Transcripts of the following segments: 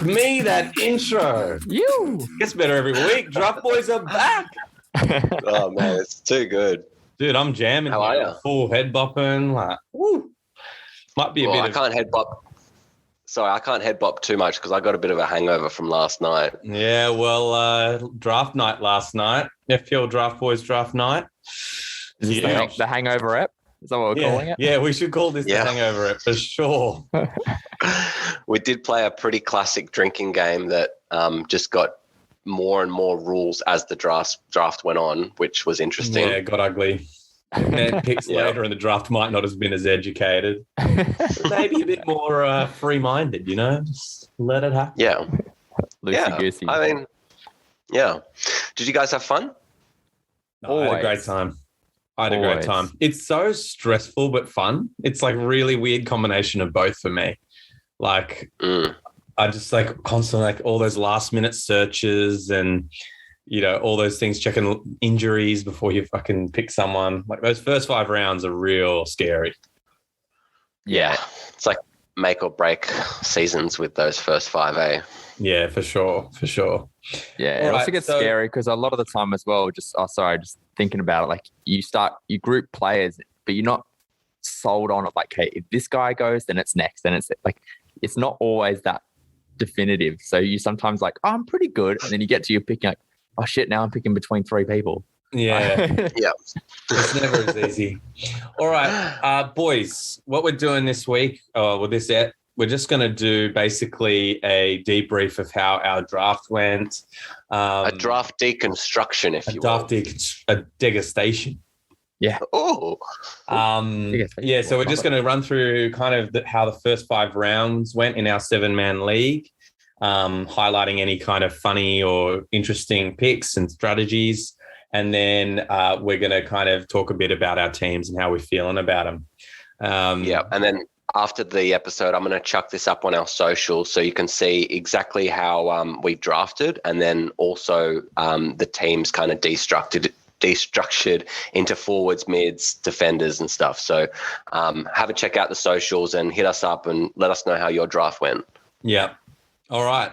me that intro. You Gets better every week. Draft Boys are back. Oh man, it's too good. Dude, I'm jamming How are here. you? Full head bopping. Like, woo. Might be a Well, bit I of... can't head bop. Sorry, I can't head bop too much because I got a bit of a hangover from last night. Yeah, well, draft night last night. FPL Draft Boyz draft night. Is this the Hangover app? Is that what we're calling it? Yeah, we should call this the Hangover app for sure. We did play a pretty classic drinking game that just got more and more rules as the draft went on, which was interesting. Yeah, it got ugly. Man picks later and the draft might not have been as educated. Maybe a bit more free-minded, you know? Just let it happen. Yeah. Loosey-goosey. I mean, yeah. Did you guys have fun? No, I had a great time. It's so stressful but fun. It's like really weird combination of both for me. Like I just like constantly like all those last minute searches and you know all those things, checking injuries before you fucking pick someone. Like those first 5 rounds are real scary. Yeah. It's like make or break seasons with those first 5, eh? Yeah, for sure. Yeah, it also gets scary because a lot of the time as well, just thinking about it, like you group players, but you're not sold on it. Like, hey, if this guy goes, then it's next. Then it's like, it's not always that definitive. So you sometimes like, oh, I'm pretty good. And then you get to your picking like, oh shit, now I'm picking between 3 people. Yeah. Yeah. It's never as easy. All right, boys, what we're doing this week, we're just going to do basically a debrief of how our draft went. A draft deconstruction, if you will. A degustation. Yeah. Oh. So we're just going to run through kind of how the first 5 rounds went in our 7-man league, highlighting any kind of funny or interesting picks and strategies. And then we're going to kind of talk a bit about our teams and how we're feeling about them. And then after the episode, I'm going to chuck this up on our socials so you can see exactly how we've drafted, and then also the teams kind of destructured into forwards, mids, defenders and stuff. So have a check out the socials and hit us up and let us know how your draft went. Yeah. All right.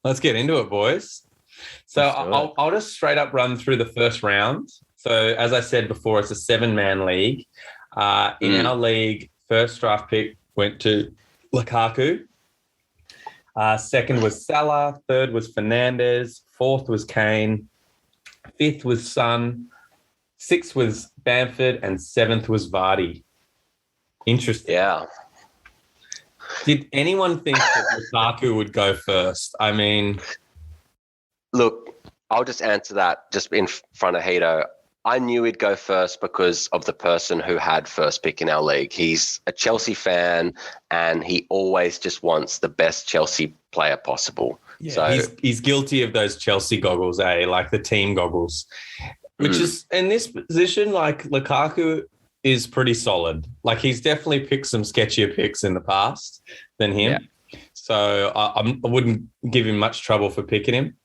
Let's get into it, boys. So I'll just straight up run through the first round. So as I said before, it's a 7-man league. In our league, first draft pick went to Lukaku. Second was Salah. Third was Fernandez. Fourth was Kane. Fifth was Son. Sixth was Bamford. And 7th was Vardy. Interesting. Yeah. Did anyone think that Lukaku would go first? I mean... Look, I'll just answer that just in front of Hito. I knew he'd go first because of the person who had first pick in our league. He's a Chelsea fan and he always just wants the best Chelsea player possible. Yeah, so he's guilty of those Chelsea goggles, like the team goggles, which is in this position, like Lukaku is pretty solid. Like he's definitely picked some sketchier picks in the past than him. Yeah. So I wouldn't give him much trouble for picking him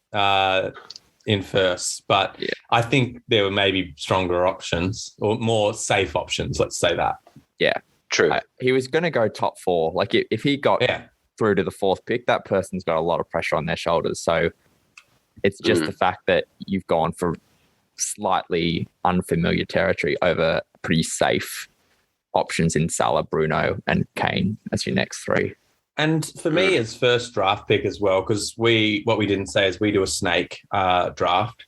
in first, but I think there were maybe stronger options or more safe options. Let's say that. Yeah, true. He was going to go top 4. Like if he got through to the 4th pick, that person's got a lot of pressure on their shoulders. So it's just the fact that you've gone for slightly unfamiliar territory over pretty safe options in Salah, Bruno, and Kane as your next 3. And for me, as first draft pick as well, because what we didn't say is we do a snake draft.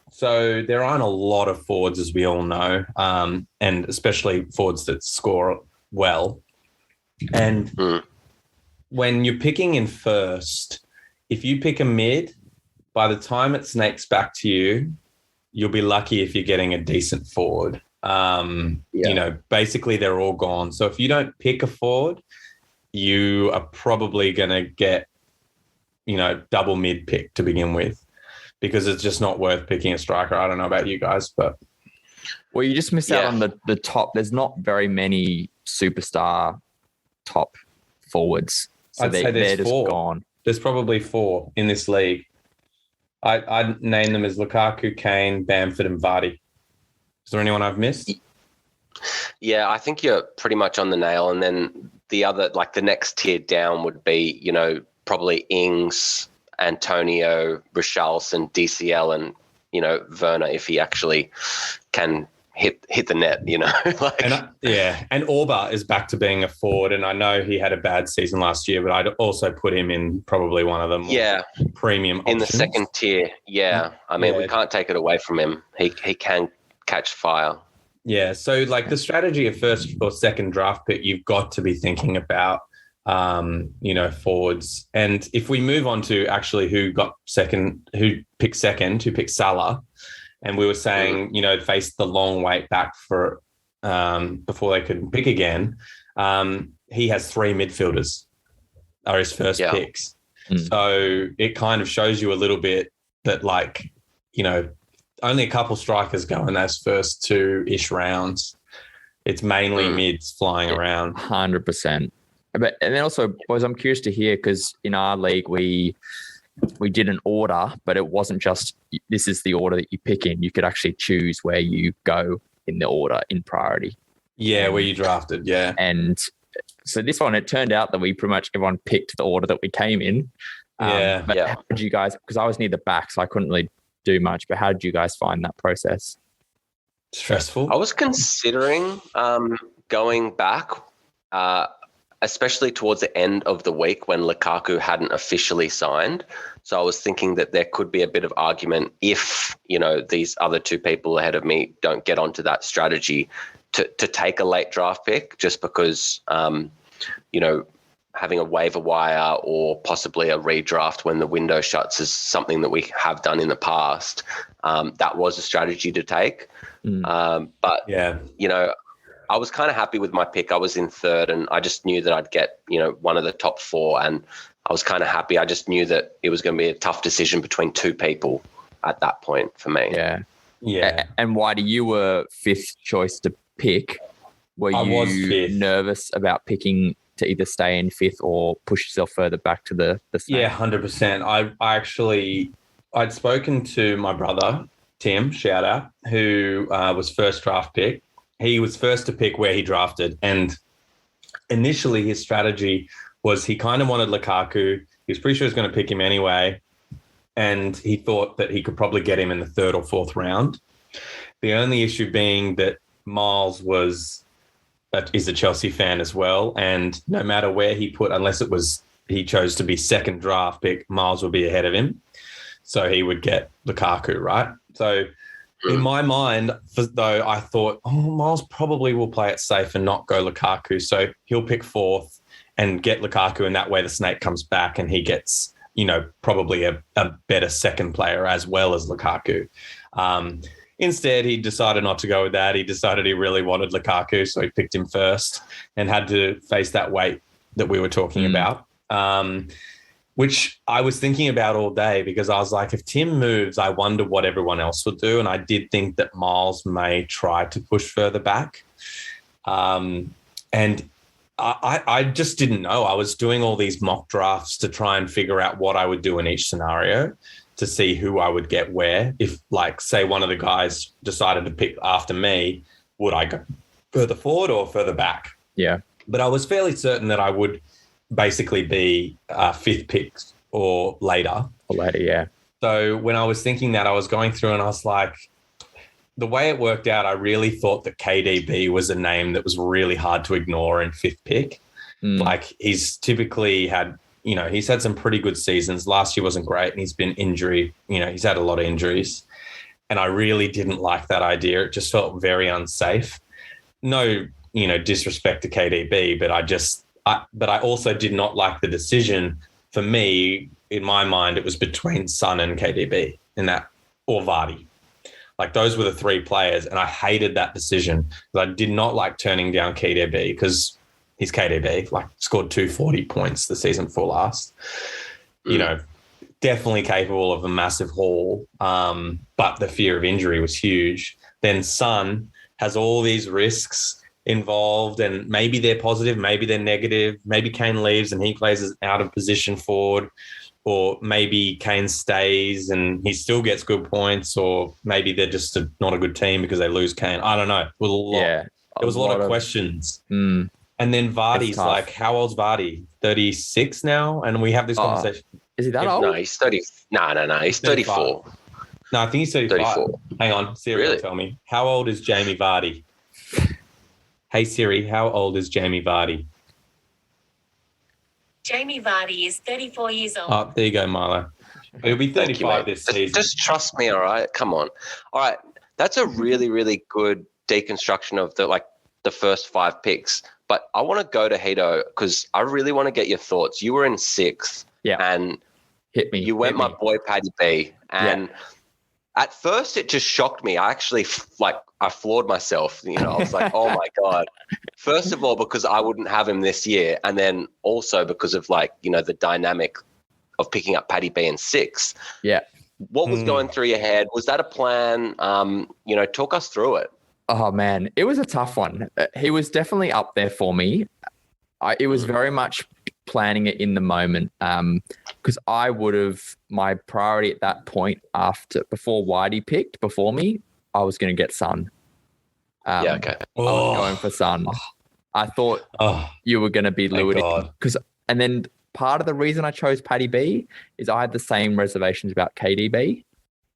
So there aren't a lot of forwards, as we all know, and especially forwards that score well. And when you're picking in first, if you pick a mid, by the time it snakes back to you, you'll be lucky if you're getting a decent forward. You know, basically they're all gone. So if you don't pick a forward, you are probably going to get, you know, double mid pick to begin with because it's just not worth picking a striker. I don't know about you guys, but. Well, you just miss out on the top. There's not very many superstar top forwards. So they're just 4. gone. There's probably 4 in this league. I'd name them as Lukaku, Kane, Bamford and Vardy. Is there anyone I've missed? Yeah, I think you're pretty much on the nail. And then the other, like the next tier down would be, you know, probably Ings, Antonio, Richarlison, DCL, and Werner if he actually can hit the net, like. And Orba is back to being a forward, and I know he had a bad season last year, but I'd also put him in probably one of the more premium options. In the second tier. I mean, we can't take it away from him. He can catch fire. So like the strategy of first or second draft pick, you've got to be thinking about forwards. And if we move on to actually who picked Salah, and we were saying, faced the long wait back for before they could pick again. He has 3 midfielders are his first picks. So it kind of shows you a little bit that only a couple strikers go in those first 2-ish rounds. It's mainly mids flying around. 100%. And then also, boys, I'm curious to hear, because in our league, we did an order, but it wasn't just this is the order that you pick in. You could actually choose where you go in the order in priority. Yeah, where you drafted, yeah. And so this one, it turned out that we pretty much everyone picked the order that we came in. But how did you guys, because I was near the back, so I couldn't really do much, but how did you guys find that process? Stressful. I was considering going back, especially towards the end of the week when Lukaku hadn't officially signed. So I was thinking that there could be a bit of argument if, these other 2 people ahead of me don't get onto that strategy to take a late draft pick, just because, having a waiver wire or possibly a redraft when the window shuts is something that we have done in the past. That was a strategy to take. I was kind of happy with my pick. I was in 3rd, and I just knew that I'd get, one of the top 4, and I was kind of happy. I just knew that it was going to be a tough decision between 2 people at that point for me. Yeah. And why you were 5th choice to pick? Were you nervous about picking to either stay in 5th or push yourself further back to the snake? Yeah, 100%. I'd spoken to my brother, Tim, shout out, who was first draft pick. He was first to pick where he drafted. And initially his strategy was he kind of wanted Lukaku. He was pretty sure he was going to pick him anyway. And he thought that he could probably get him in the 3rd or 4th round. The only issue being that Miles is a Chelsea fan as well. And no matter where he put, unless it was he chose to be second draft pick, Miles would be ahead of him. So he would get Lukaku, right? So in my mind, though, I thought, Miles probably will play it safe and not go Lukaku. So he'll pick 4th and get Lukaku, and that way the snake comes back and he gets, probably a better second player as well as Lukaku. Instead, he decided not to go with that. He decided he really wanted Lukaku, so he picked him first and had to face that weight that we were talking about. Which I was thinking about all day, because I was like, if Tim moves, I wonder what everyone else will do. And I did think that Miles may try to push further back. And I just didn't know. I was doing all these mock drafts to try and figure out what I would do in each scenario to see who I would get where. If, say, one of the guys decided to pick after me, would I go further forward or further back? Yeah. But I was fairly certain that I would basically be 5th pick or later. Yeah. So when I was thinking that, I was going through and I was like, the way it worked out, I really thought that KDB was a name that was really hard to ignore in 5th pick. He's typically had, he's had some pretty good seasons. Last year wasn't great, and he's been he's had a lot of injuries. And I really didn't like that idea. It just felt very unsafe. No, disrespect to KDB, but I also did not like the decision. For me, in my mind, it was between Son and KDB or Vardy. Those were the 3 players, and I hated that decision because I did not like turning down KDB because he's KDB, scored 240 points the season before last. Definitely capable of a massive haul, but the fear of injury was huge. Then Son has all these risks involved, and maybe they're positive, maybe they're negative. Maybe Kane leaves and he plays as out of position forward, or maybe Kane stays and he still gets good points, or maybe they're just not a good team because they lose Kane. I don't know. There was a lot of questions. And then Vardy's like, how old's Vardy? 36 now? And we have this conversation. Is he that old? No, he's 30. No. He's 34. No, I think he's 35. 34. Hang on. Siri will tell me. How old is Jamie Vardy? Hey, Siri, how old is Jamie Vardy? Jamie Vardy is 34 years old. Oh, there you go, Milo. He'll be 35 this season. Just trust me, all right? Come on. All right. That's a really, really good deconstruction of the first 5 picks. But I want to go to Hito because I really want to get your thoughts. You were in 6th. Yeah. And hit me. You went my boy Paddy B. And at first it just shocked me. I actually I floored myself. I was like, oh my God. First of all, because I wouldn't have him this year. And then also because of the dynamic of picking up Paddy B in 6th. Yeah. What was going through your head? Was that a plan? Talk us through it. Oh man, it was a tough one. He was definitely up there for me. It was very much planning it in the moment because I would have, my priority at that point before Whitey picked before me, I was going to get Son. Okay. I was going for Son. I thought you were going to be lured in and then part of the reason I chose Paddy B is I had the same reservations about KDB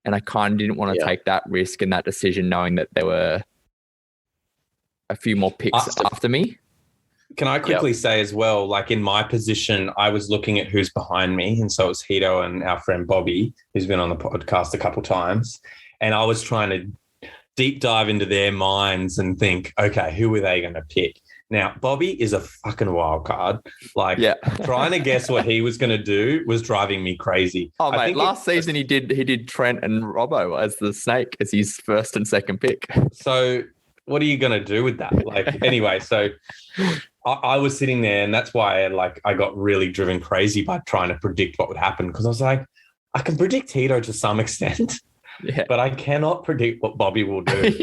and I kind of didn't want to take that risk and that decision knowing that there were a few more picks after me. Can I quickly say as well, in my position, I was looking at who's behind me. And so it was Hito and our friend Bobby, who's been on the podcast a couple times. And I was trying to deep dive into their minds and think, okay, who were they going to pick? Now, Bobby is a fucking wild card. Trying to guess what he was going to do was driving me crazy. Oh, mate, last season he did Trent and Robbo as the snake as his first and second pick. So what are you going to do with that? Anyway, so I was sitting there and that's why I got really driven crazy by trying to predict what would happen because I was like, I can predict Hito to some extent, but I cannot predict what Bobby will do.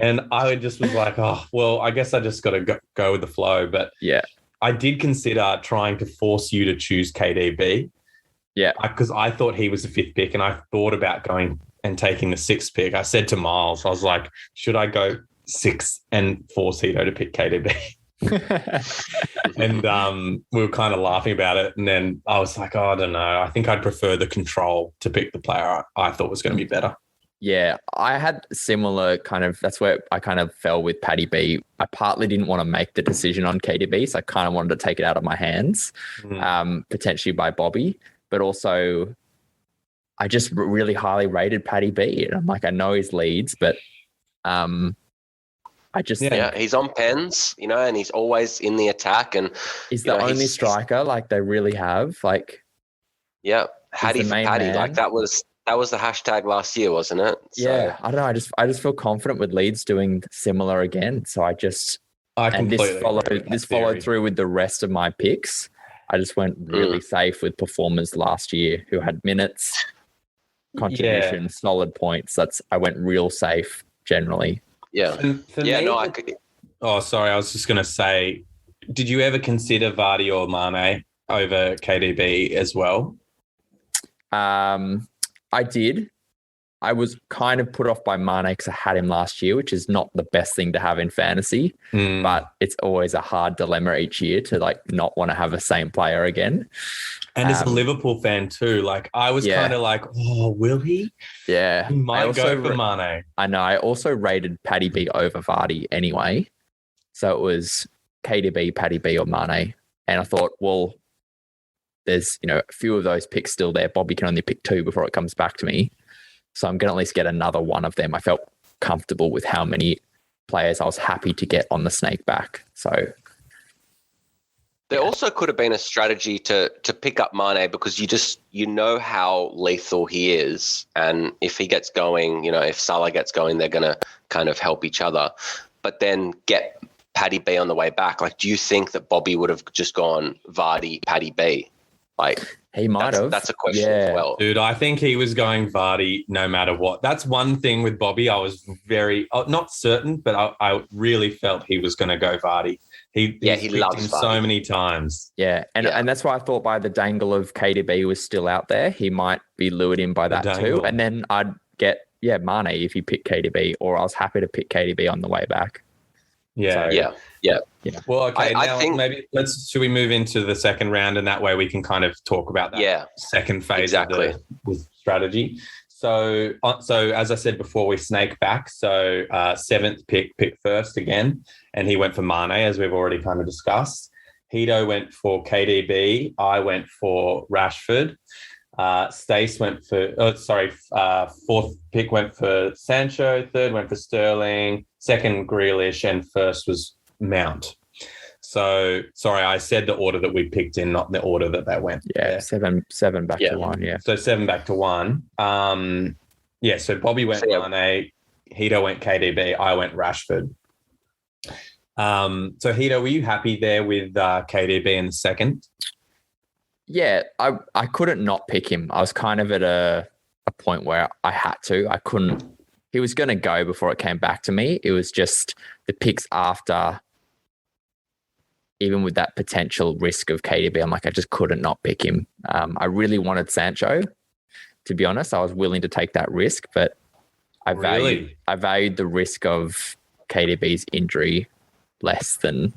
And I just was like, oh, well, I guess I just got to go with the flow. But I did consider trying to force you to choose KDB. Yeah. Because I thought he was the 5th pick and I thought about going and taking the 6th pick. I said to Miles, I was like, should I go 6 and force Hito to pick KDB? And we were kind of laughing about it. And then I was like, oh, I don't know. I think I'd prefer the control to pick the player I thought was going to be better. Yeah, I had similar that's where I kind of fell with Paddy B. I partly didn't want to make the decision on KDB, so I kind of wanted to take it out of my hands, potentially by Bobby. But also, I just really highly rated Paddy B. And I'm like, I know his leads, but I just think he's on pens, and he's always in the attack, and he's the only striker they really have. Hattie for Paddy, that was the hashtag last year, wasn't it? So. I don't know. I just feel confident with Leeds doing similar again. So this followed through with the rest of my picks. I just went really safe with performers last year who had minutes, contribution, solid points. I went real safe generally. Oh, sorry. I was just going to say, did you ever consider Vardy or Mane over KDB as well? I did. I was kind of put off by Mane because I had him last year, which is not the best thing to have in fantasy, but it's always a hard dilemma each year to not want to have the same player again. And as a Liverpool fan too, I was kind of like, oh, will he? Yeah. He might go for Mane. I know. I also rated Paddy B over Vardy anyway. So it was KDB, Paddy B or Mane. And I thought, well, there's, a few of those picks still there. Bobby can only pick 2 before it comes back to me. So I'm going to at least get another one of them. I felt comfortable with how many players I was happy to get on the snake back. So there also could have been a strategy to pick up Mane because you know how lethal he is. And if he gets going, if Salah gets going, they're going to kind of help each other. But then get Paddy B on the way back. Do you think that Bobby would have just gone Vardy, Paddy B? He might have. That's a question as well. Dude, I think he was going Vardy no matter what. That's one thing with Bobby. I was very, not certain, but I really felt he was going to go Vardy. He loves him so many times. Yeah, and that's why I thought by the dangle of KDB was still out there, he might be lured in by that too. And then I'd get, Mane if he picked KDB, or I was happy to pick KDB on the way back. Yeah. So, yeah. Well, okay. I Now think maybe should we move into the second round, and that way we can kind of talk about that second phase of the strategy. So as I said before, we snake back. So seventh pick first again, and he went for Mane, as we've already kind of discussed. Hito went for KDB. I went for Rashford. Stace went for, fourth pick went for Sancho. Third went for Sterling. Second, Grealish. And first was Mount. So, sorry, I said the order that we picked in, not the order that they went. Yeah, seven back to one, yeah. So 7 back to 1. So Bobby went Mane. Hito went KDB. I went Rashford. So Hito, were you happy there with KDB in the second? Yeah, I couldn't not pick him. I was kind of at a point where I had to. I couldn't. He was going to go before it came back to me. It was just the picks after, even with that potential risk of KDB, I'm like, I just couldn't not pick him. I really wanted Sancho, to be honest. I was willing to take that risk, but I valued the risk of KDB's injury less than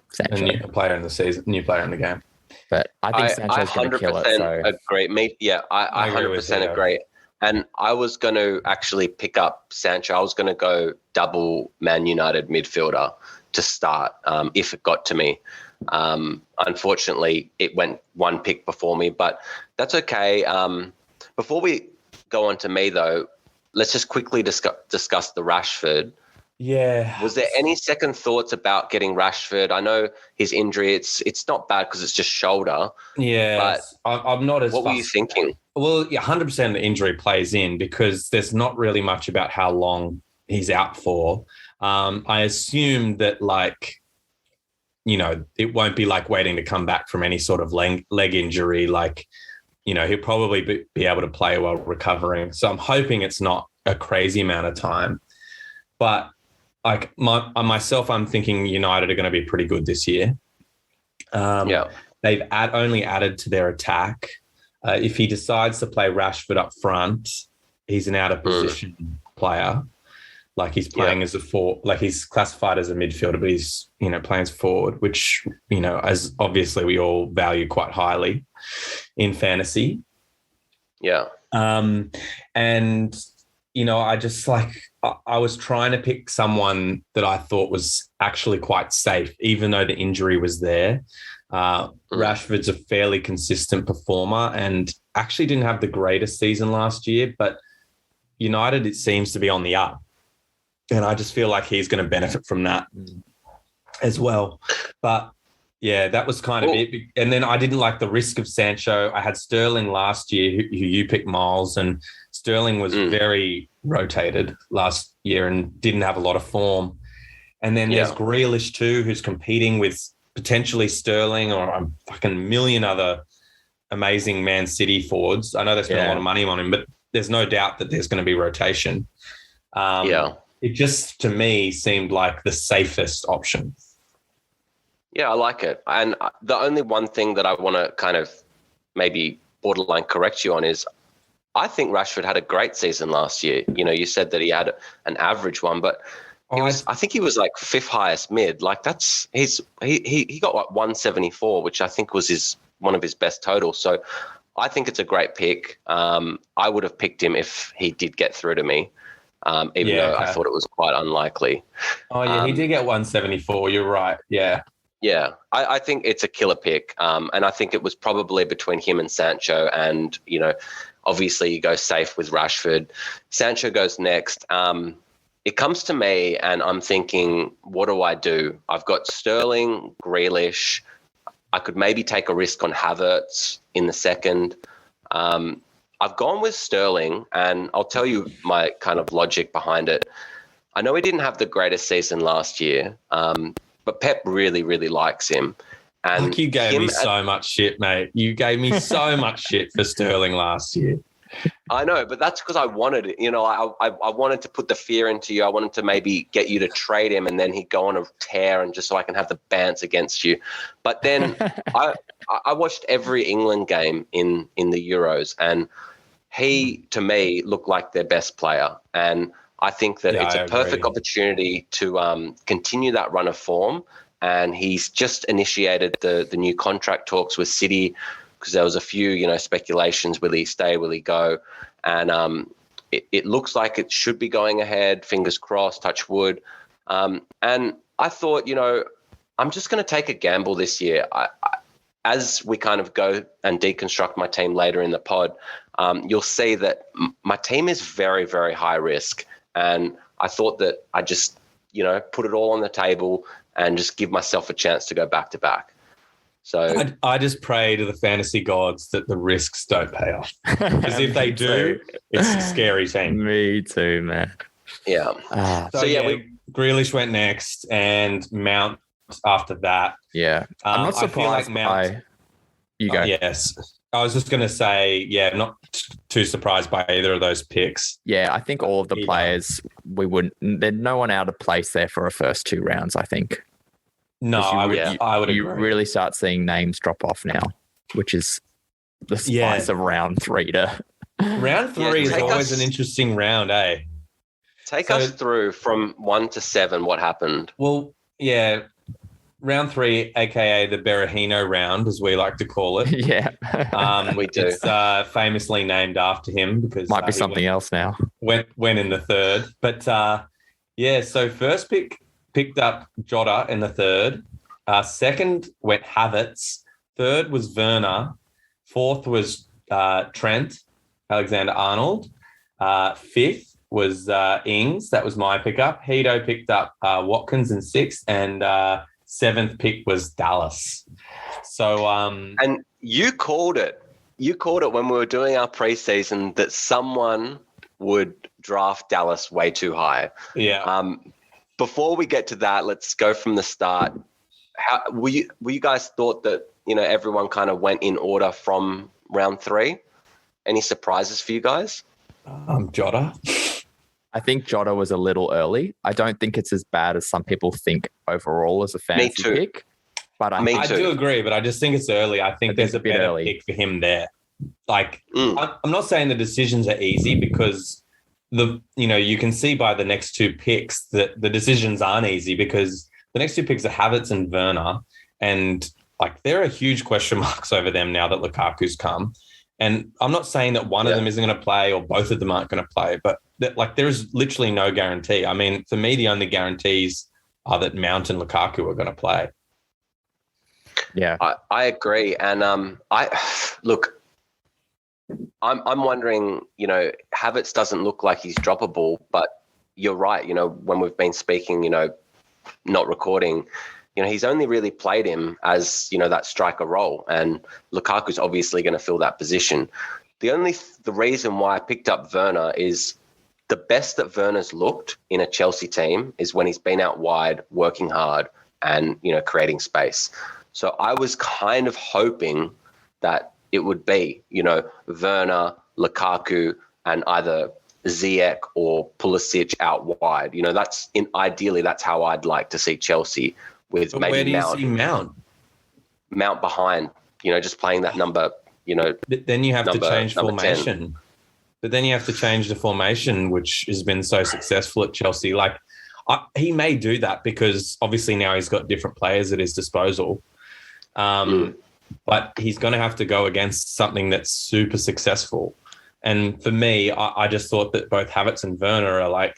Sancho. A new player in the season, new player in the game. But I think Sancho's going to kill it. So. Agree. I 100% agree. And I was going to actually pick up Sancho. I was going to go double Man United midfielder to start if it got to me. Unfortunately, it went one pick before me, but that's okay. Before we go on to me, though, let's just quickly discuss the Rashford. Yeah. Was there any second thoughts about getting Rashford? I know his injury, it's not bad because it's just shoulder. Yeah. But I'm not as What were you thinking? Well, 100% the injury plays in because there's not really much about how long he's out for. I assume that, it won't be like waiting to come back from any sort of leg injury. He'll probably be able to play while recovering. So I'm hoping it's not a crazy amount of time. But I'm thinking United are going to be pretty good this year. They've only added to their attack. If he decides to play Rashford up front, he's an out of position player. Like he's playing as a forward, like he's classified as a midfielder, but he's, playing as forward, which, as obviously we all value quite highly in fantasy. Yeah. I was trying to pick someone that I thought was actually quite safe, even though the injury was there. Rashford's a fairly consistent performer and actually didn't have the greatest season last year, but United, it seems to be on the up. And I just feel like he's going to benefit from that as well. But yeah, that was kind of it. And then I didn't like the risk of Sancho. I had Sterling last year, who you picked, Miles, and Sterling was very rotated last year and didn't have a lot of form. And then there's Grealish too, who's competing with potentially Sterling or a fucking million other amazing Man City forwards. I know they spent a lot of money on him, but there's no doubt that there's going to be rotation. It just, to me, seemed like the safest option. Yeah, I like it. And the only one thing that I want to kind of maybe borderline correct you on is I think Rashford had a great season last year. You said that he had an average one, but I think he was like fifth highest mid. Like he got 174, which I think was one of his best totals. So I think it's a great pick. I would have picked him if he did get through to me. Even though I thought it was quite unlikely. Oh, yeah, he did get 174. You're right. Yeah. Yeah, I think it's a killer pick. And I think it was probably between him and Sancho. And, obviously you go safe with Rashford. Sancho goes next. It comes to me and I'm thinking, what do I do? I've got Sterling, Grealish. I could maybe take a risk on Havertz in the second. I've gone with Sterling, and I'll tell you my kind of logic behind it. I know he didn't have the greatest season last year, but Pep really, really likes him. And you gave me so much shit, mate. You gave me so much shit for Sterling last year. I know, but that's because I wanted it. I wanted to put the fear into you. I wanted to maybe get you to trade him and then he'd go on a tear and just so I can have the bants against you. But then I watched every England game in the Euros and he, to me, looked like their best player. And I think that it's a perfect opportunity to continue that run of form. And he's just initiated the new contract talks with City, because there was a few, speculations. Will he stay? Will he go? And it looks like it should be going ahead. Fingers crossed, touch wood. And I thought, I'm just going to take a gamble this year. As we kind of go and deconstruct my team later in the pod, you'll see that my team is very, very high risk. And I thought that I just, put it all on the table and just give myself a chance to go back to back. So I just pray to the fantasy gods that the risks don't pay off. Because if they do, it's a scary team. Me too, man. Yeah. Grealish went next and Mount after that. Yeah. I'm not surprised by you go. Yes. I was just going to say, not too surprised by either of those picks. Yeah, I think all of the players, there's no one out of place there for a first 2 rounds, I think. No, I would agree. You really start seeing names drop off now, which is the spice of round 3 to... Round 3 is always an interesting round, eh? Take us through from 1 to 7 what happened. Well, yeah, round 3, aka the Berahino round, as we like to call it. Yeah, we do. It's famously named after him because might be something else now. Went in the 3rd, but so first picked up Jota in the 3rd. 2nd went Havertz. 3rd was Werner. 4th was Trent Alexander-Arnold. 5th was Ings. That was my pickup. Hito picked up Watkins in 6th, and 7th pick was Dallas. So and you called it. You called it when we were doing our preseason that someone would draft Dallas way too high. Yeah. Before we get to that, let's go from the start. How were you guys thought that everyone kind of went in order from round 3? Any surprises for you guys? Jota. I think Jota was a little early. I don't think it's as bad as some people think overall as a fantasy pick. But I do agree, but I just think it's early. I think there's a better pick for him there. Like, I'm not saying the decisions are easy because you can see by the next 2 picks that the decisions aren't easy because the next 2 picks are Havertz and Werner. And like, there are huge question marks over them now that Lukaku's come. And I'm not saying that one of them isn't going to play or both of them aren't going to play, but there's literally no guarantee. I mean, for me, the only guarantees are that Mount and Lukaku are going to play. Yeah, I agree. And I'm wondering, Havertz doesn't look like he's droppable, but you're right. When we've been speaking, not recording, he's only really played him as, that striker role, and Lukaku's obviously going to fill that position. The reason why I picked up Werner is the best that Werner's looked in a Chelsea team is when he's been out wide, working hard and, creating space. So I was kind of hoping that it would be, Werner, Lukaku, and either Ziyech or Pulisic out wide. Ideally that's how I'd like to see Chelsea. With but maybe where do you Mount. see Mount? Mount behind, just playing that number, But then you have to change formation. 10. But then you have to change the formation, which has been so successful at Chelsea. Like, he may do that because obviously now he's got different players at his disposal. But he's going to have to go against something that's super successful. And for me, I just thought that both Havertz and Werner are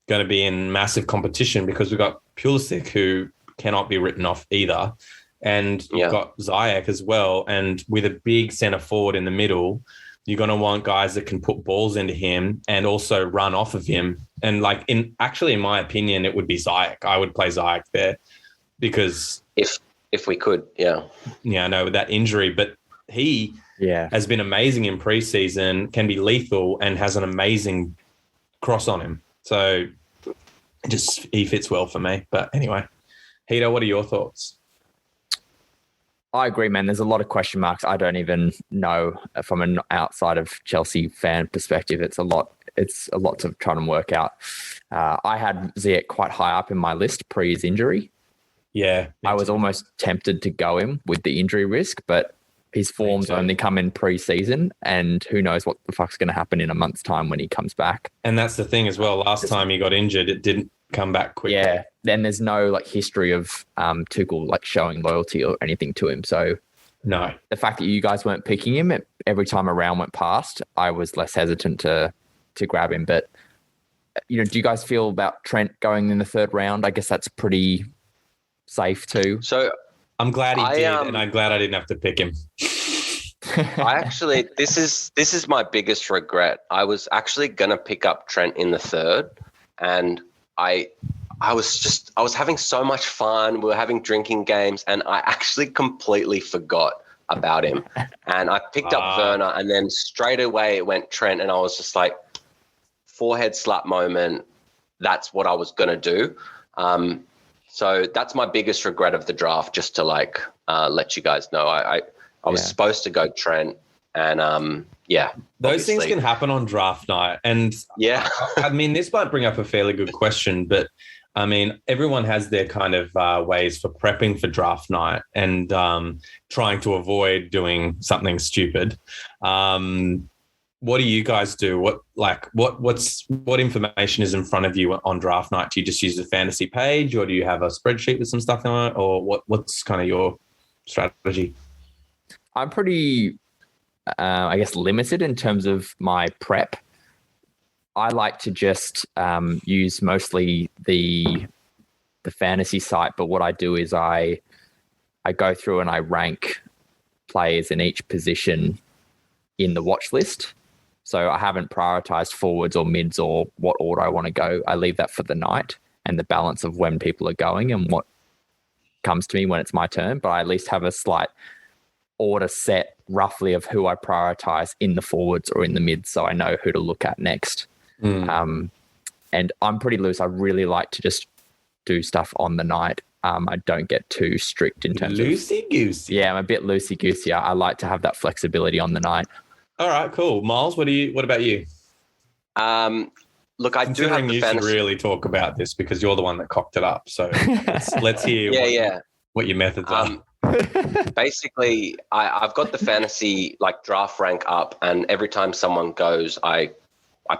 going to be in massive competition because we've got Pulisic, who cannot be written off either. And you've got Ziyech as well. And with a big centre forward in the middle, you're going to want guys that can put balls into him and also run off of him. And in my opinion, it would be Ziyech. I would play Ziyech there because if we could, yeah, I know with that injury, but he has been amazing in preseason, can be lethal, and has an amazing cross on him. So he fits well for me. But anyway, Hito, what are your thoughts? I agree, man. There's a lot of question marks. I don't even know from an outside of Chelsea fan perspective. It's a lot to try and work out. I had Ziyech quite high up in my list pre his injury. Yeah. I was almost tempted to go him with the injury risk, but his forms only come in pre-season, and who knows what the fuck's going to happen in a month's time when he comes back. And that's the thing as well. Last time he got injured, it didn't come back quickly. Yeah, then there's no like history of Tuchel like showing loyalty or anything to him. So no, the fact that you guys weren't picking him every time a round went past, I was less hesitant to grab him. But do you guys feel about Trent going in the third round? I guess that's pretty safe too. So I'm glad he did, and I'm glad I didn't have to pick him. I actually, this is my biggest regret. I was actually gonna pick up Trent in the third, and I was having so much fun. We were having drinking games, and I actually completely forgot about him. And I picked up Werner, and then straight away it went Trent, and I was just like, forehead slap moment. That's what I was gonna do. So that's my biggest regret of the draft. Just to let you guys know, I was supposed to go Trent, and those things can happen on draft night. And I mean, this might bring up a fairly good question, but I mean, everyone has their kind of ways for prepping for draft night and trying to avoid doing something stupid. What do you guys do? What information is in front of you on draft night? Do you just use the fantasy page, or do you have a spreadsheet with some stuff on it, or what's kind of your strategy? I'm pretty, I guess, limited in terms of my prep. I like to just use mostly the fantasy site, but what I do is I go through and I rank players in each position in the watch list. So I haven't prioritized forwards or mids or what order I want to go. I leave that for the night and the balance of when people are going and what comes to me when it's my turn. But I at least have a slight order set roughly of who I prioritize in the forwards or in the mids, so I know who to look at next. And I'm pretty loose. I really like to just do stuff on the night. I don't get too strict in terms of loosey-goosey. Yeah, I'm a bit loosey-goosey. I like to have that flexibility on the night. All right, cool. Miles, what about you? Look, I do have the you fantasy. Should really talk about this because you're the one that cocked it up. So let's hear what your methods are. Basically, I've got the fantasy draft rank up, and every time someone goes, I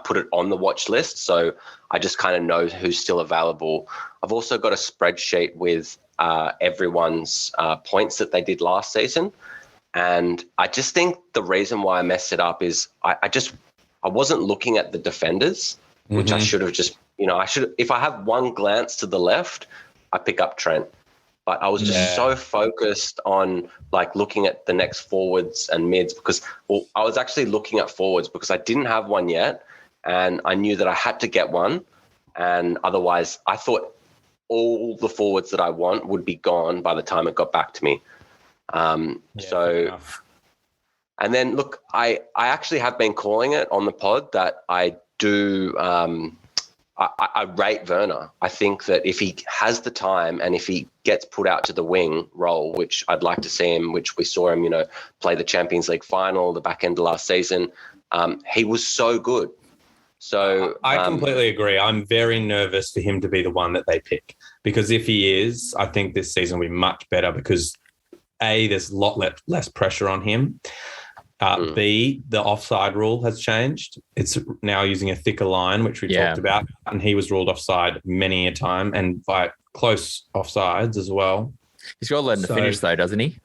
put it on the watch list. So I just kind of know who's still available. I've also got a spreadsheet with everyone's points that they did last season. And I just think the reason why I messed it up is I wasn't looking at the defenders, which I should have just, if I have one glance to the left, I pick up Trent. But I was just so focused on looking at the next forwards and mids I was actually looking at forwards because I didn't have one yet. And I knew that I had to get one. And otherwise I thought all the forwards that I want would be gone by the time it got back to me. And then look, I actually have been calling it on the pod that I do, I rate Werner. I think that if he has the time and if he gets put out to the wing role, which I'd like to see him, which we saw him, play the Champions League final, the back end of last season, he was so good. So I completely agree. I'm very nervous for him to be the one that they pick because if he is, I think this season will be much better because A, there's a lot less pressure on him. B, the offside rule has changed. It's now using a thicker line, which we talked about, and he was ruled offside many a time and by close offsides as well. He's got to learn to finish though, doesn't he?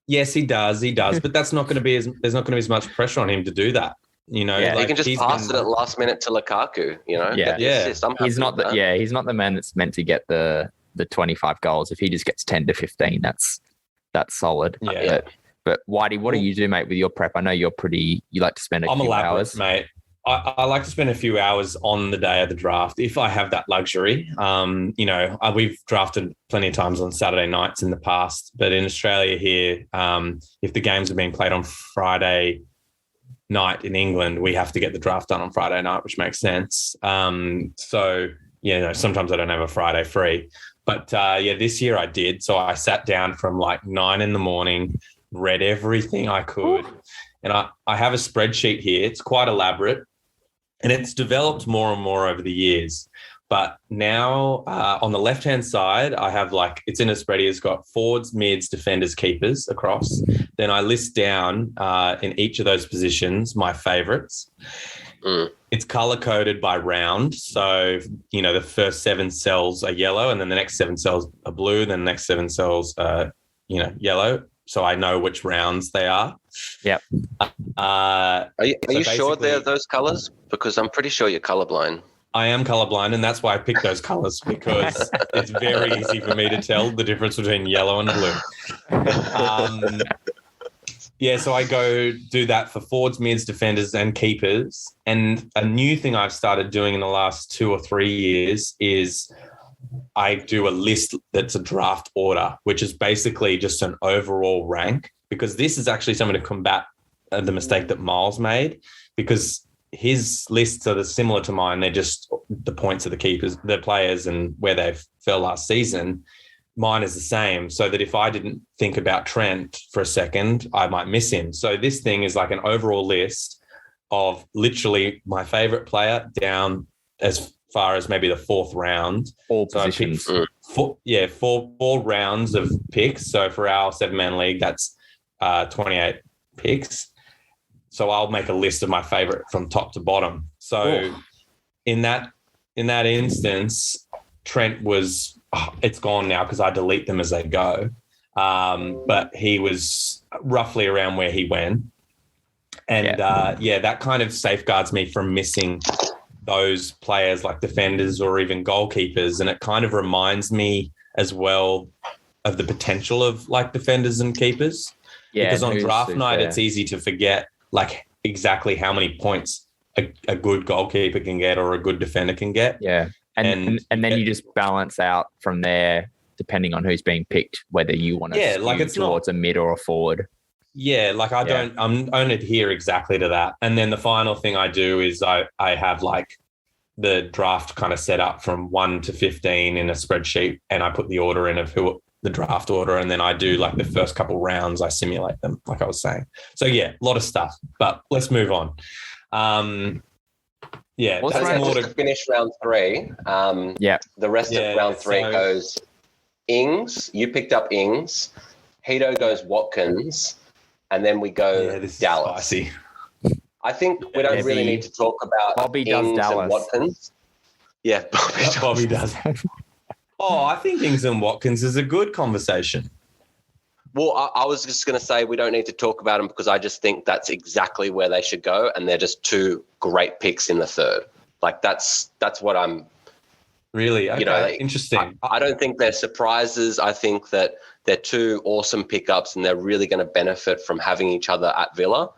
Yes, he does. But that's not going to be there's not going to be as much pressure on him to do that. He can just pass it at last minute to Lukaku. He's not he's not the man that's meant to get the 25 goals. If he just gets 10 to 15, that's solid. But Whitey, what do you do, mate, with your prep? I know you like to spend a few hours. Mate. I like to spend a few hours on the day of the draft if I have that luxury. We've drafted plenty of times on Saturday nights in the past, but in Australia here, if the games are being played on Friday night in England, we have to get the draft done on Friday night, which makes sense. Sometimes I don't have a Friday free. But this year I did. So I sat down from 9 in the morning, read everything I could. And I have a spreadsheet here. It's quite elaborate and it's developed more and more over the years. But now on the left-hand side, I have it's in a spreadsheet. It's got forwards, mids, defenders, keepers across. Then I list down in each of those positions my favourites. It's color-coded by round. So, the first 7 cells are yellow, and then the next 7 cells are blue, then the next 7 cells are, yellow. So I know which rounds they are. Yep. Are you sure they're those colors? Because I'm pretty sure you're colorblind. I am colorblind, and that's why I picked those colors, because it's very easy for me to tell the difference between yellow and blue. So I go do that for forwards, mids, defenders, and keepers. And a new thing I've started doing in the last 2 or 3 years is I do a list that's a draft order, which is basically just an overall rank, because this is actually something to combat the mistake that Miles made, because his lists are similar to mine. They're just the points of the keepers, the players, and where they fell last season. Mine is the same, so that if I didn't think about Trent for a second, I might miss him. So this thing is like an overall list of literally my favorite player down as far as maybe the 4th round. All positions. Four rounds of picks. So for our 7-man league, that's 28 picks. So I'll make a list of my favorite from top to bottom. So in that instance, Trent was, it's gone now because I delete them as they go. But he was roughly around where he went. And that kind of safeguards me from missing those players like defenders or even goalkeepers. And it kind of reminds me as well of the potential of defenders and keepers. Yeah, because on draft night, it's easy to forget exactly how many points a good goalkeeper can get or a good defender can get. Yeah. And then you just balance out from there, depending on who's being picked, whether you want to skew towards a mid or a forward. Yeah, I don't adhere exactly to that. And then the final thing I do is I have the draft kind of set up from 1 to 15 in a spreadsheet, and I put the order in of the draft order, and then I do the first couple rounds, I simulate them, like I was saying. So a lot of stuff, but let's move on. That's more to finish round 3. The rest of round 3 goes Ings. You picked up Ings. Hito goes Watkins. And then we go Dallas. Spicy. I think we don't really need to talk about Bobby Ings does and Watkins. Yeah, Bobby does. I think Ings and Watkins is a good conversation. Well, I was just going to say we don't need to talk about them because I just think that's exactly where they should go, and they're just 2 great picks in the 3rd. That's what I'm... Really? Okay, interesting. I don't think they're surprises. I think that they're 2 awesome pickups, and they're really going to benefit from having each other at Villa.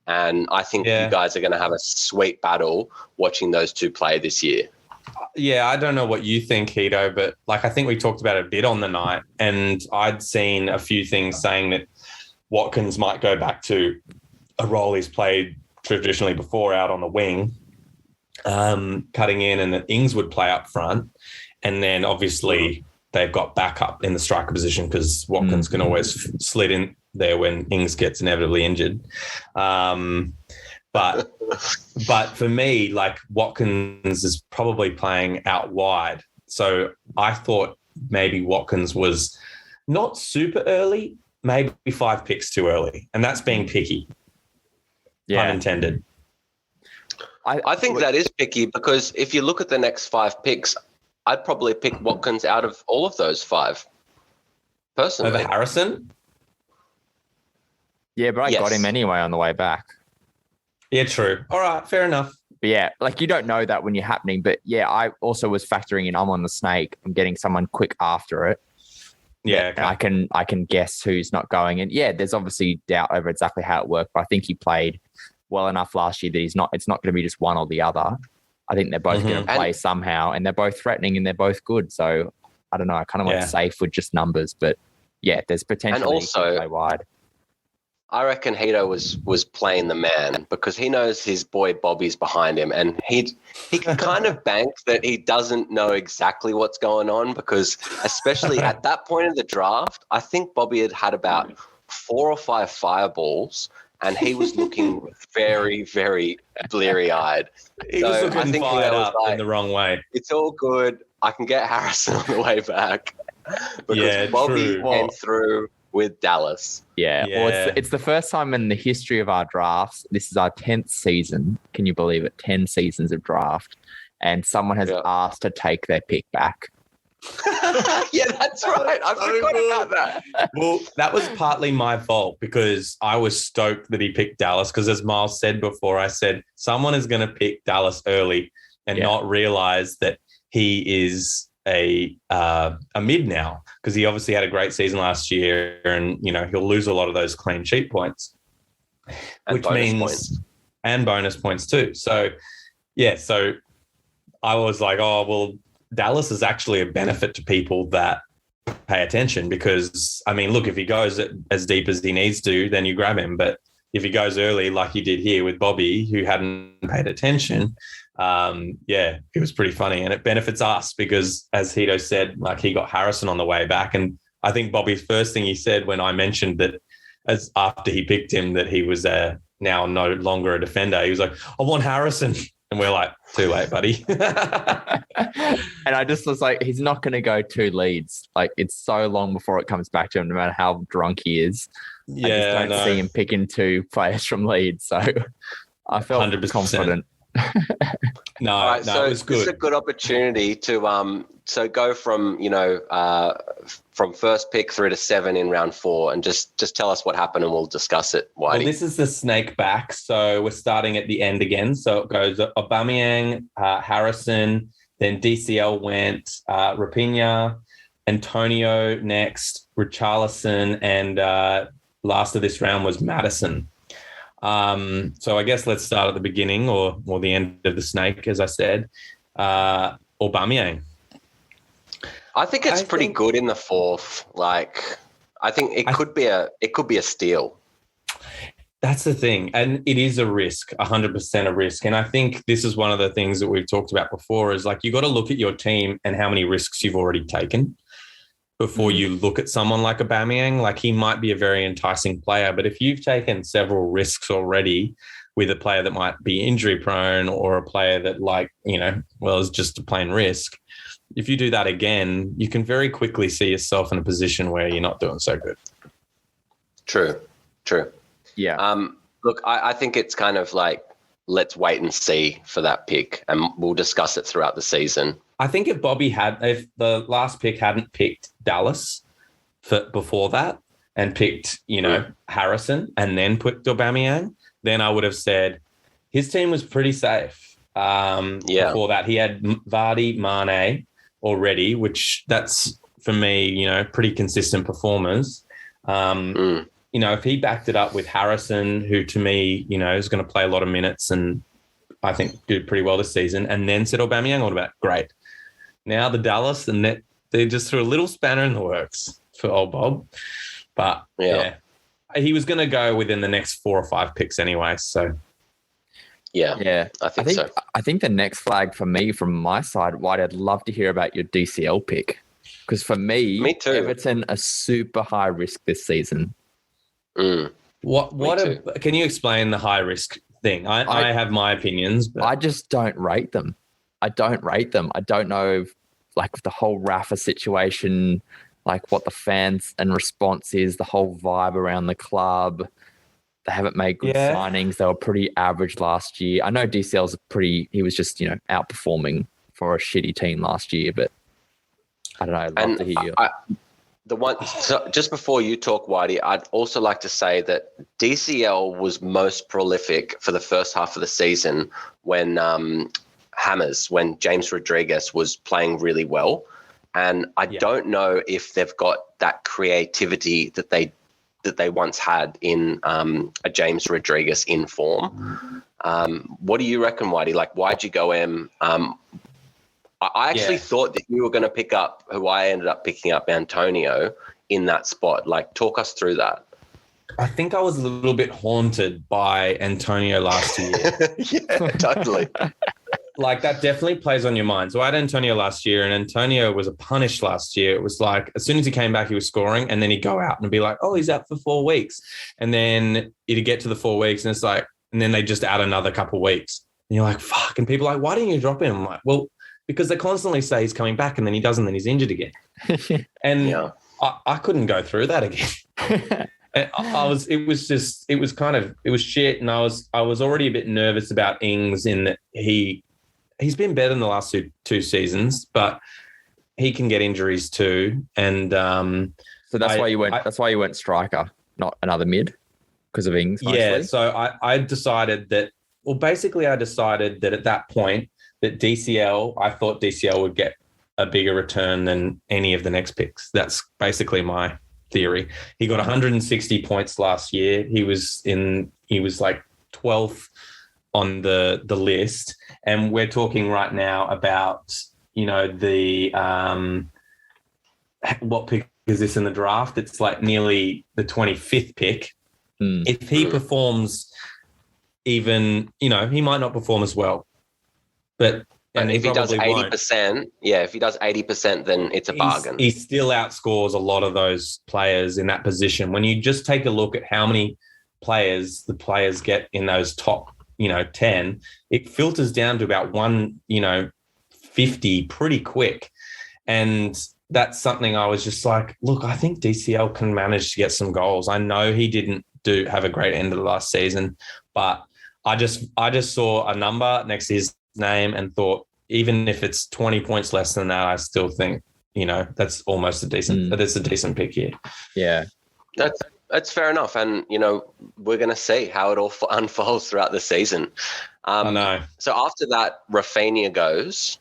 And I think you guys are going to have a sweet battle watching those 2 play this year. Yeah, I don't know what you think, Hito, but I think we talked about it a bit on the night, and I'd seen a few things saying that Watkins might go back to a role he's played traditionally before out on the wing, cutting in, and that Ings would play up front. And then obviously they've got backup in the striker position because Watkins can always slid in there when Ings gets inevitably injured. But for me, Watkins is probably playing out wide. So I thought maybe Watkins was not super early, maybe 5 picks too early. And that's being picky. Yeah. Pun intended. I think that is picky because if you look at the next 5 picks, I'd probably pick Watkins out of all of those 5, personally. Over Harrison? Yeah, but I got him anyway on the way back. Yeah, true. All right, fair enough. But yeah, you don't know that when you're happening. But yeah, I also was factoring in I'm on the snake. I'm getting someone quick after it. Yeah, okay. I can guess who's not going. And yeah, there's obviously doubt over exactly how it worked. But I think he played well enough last year that it's not going to be just one or the other. I think they're both going to play somehow, and they're both threatening and they're both good. So I don't know. I kind of went safe with just numbers, but yeah, there's potential. And also, play wide. I reckon Hito was playing the man because he knows his boy Bobby's behind him, and he can kind of bank that he doesn't know exactly what's going on because especially at that point of the draft, I think Bobby had about 4 or 5 fireballs, and he was looking very, very bleary-eyed. He was looking fired up in the wrong way. It's all good. I can get Harrison on the way back. Because Bobby came through with Dallas. Yeah. Well, it's the first time in the history of our drafts. This is our 10th season. Can you believe it? 10 seasons of draft. And someone has asked to take their pick back. Yeah, that's right. I forgot about that. Well, that was partly my fault because I was stoked that he picked Dallas because, as Miles said before, I said someone is going to pick Dallas early and not realize that he is a mid now because he obviously had a great season last year and, you know, he'll lose a lot of those clean sheet points, and bonus points too. So, so I was like, oh, well, Dallas is actually a benefit to people that pay attention because, I mean, look, if he goes as deep as he needs to, then you grab him. But if he goes early, like he did here with Bobby, who hadn't paid attention, it was pretty funny. And it benefits us because, as Hito said, like he got Harrison on the way back. And I think Bobby's first thing he said when I mentioned that as after he picked him, that he was now no longer a defender, he was like, I want Harrison. And we're like, too late, buddy. And I just was like, he's not going to go 2 leads. Like, it's so long before it comes back to him, no matter how drunk he is. Yeah, I just don't see him picking 2 players from Leeds. So I felt 100%. Confident. Right, so it was good. It's a good opportunity to go from from first pick through to 7 in round 4 and just tell us what happened and we'll discuss it. Whitey. Well, this is the snake back, so we're starting at the end again. So it goes Aubameyang, Harrison, then DCL went, Raphinha, Antonio next, Richarlison, and last of this round was Maddison. So I guess let's start at the beginning or the end of the snake, as I said. Aubameyang. I think it's pretty good in the 4th. Like, I think it could be a steal. That's the thing. And it is a risk, 100% a risk. And I think this is one of the things that we've talked about before is like, you got to look at your team and how many risks you've already taken before you look at someone like Aubameyang. Like, he might be a very enticing player, but if you've taken several risks already with a player that might be injury prone or a player that is just a plain risk, if you do that again, you can very quickly see yourself in a position where you're not doing so good. True. Yeah. Look, I think it's kind of like, let's wait and see for that pick and we'll discuss it throughout the season. I think if the last pick hadn't picked Dallas before that and picked, Harrison and then put Aubameyang, then I would have said his team was pretty safe. Before that, he had Vardy, Mane already, which that's, for me, pretty consistent performers. If he backed it up with Harrison, who to me, is going to play a lot of minutes and I think did pretty well this season, and then said Aubameyang, all about great. Now the Dallas, and they just threw a little spanner in the works for old Bob. But he was going to go within the next 4 or 5 picks anyway. So yeah, I think so. I think the next flag for me from my side, White, I'd love to hear about your DCL pick because for me too. Everton are super high risk this season. Can you explain the high risk thing? I have my opinions, but I just don't rate them. I don't know if the whole Rafa situation, like what the fans and response is, the whole vibe around the club. They haven't made good signings. They were pretty average last year. I know DCL's he was just, outperforming for a shitty team last year, but I don't know. I'd love to hear you. So just before you talk, Whitey, I'd also like to say that DCL was most prolific for the first half of the season when when James Rodriguez was playing really well. And I don't know if they've got that creativity that they once had in a James Rodriguez in form. What do you reckon, Whitey? Like, why'd you go M? I actually thought that you were going to pick up who I ended up picking up, Antonio, in that spot. Like, talk us through that. I think I was a little bit haunted by Antonio last year. Yeah, totally. like that definitely plays on your mind. So I had Antonio last year, and Antonio was a punish last year. It was like as soon as he came back, he was scoring, and then he'd go out and be like, "Oh, he's out for 4 weeks," and then he'd get to the 4 weeks, and it's like, and then they just add another couple of weeks, and you're like, "Fuck!" And people are like, "Why didn't you drop him?" I'm like, "Well, because they constantly say he's coming back, and then he doesn't, then he's injured again," and I couldn't go through that again. And it was shit, and I was already a bit nervous about Ings in that he's been better in the last two seasons, but he can get injuries too. And so that's why you went striker, not another mid, because of Ings. Mostly. Yeah. So I decided that. Well, basically, I decided that at that point that I thought DCL would get a bigger return than any of the next picks. That's basically my theory. He got 160 points last year. He was like 12th on the list, and we're talking right now about the what pick is this in the draft? It's like nearly the 25th pick. If he performs even, he might not perform as well, but if he does 80%, if he does 80%, then it's a bargain. He still outscores a lot of those players in that position. When you just take a look at how many players the players get in those top 10, it filters down to about 150 pretty quick. And that's something I was just like, look, I think DCL can manage to get some goals. I know he didn't have a great end of the last season, but I just saw a number next to his name and thought, even if it's 20 points less than that, I still think, that's almost a decent pick here. Yeah. That's fair enough. And, we're going to see how it all unfolds throughout the season. I know. So after that, Rafinha goes,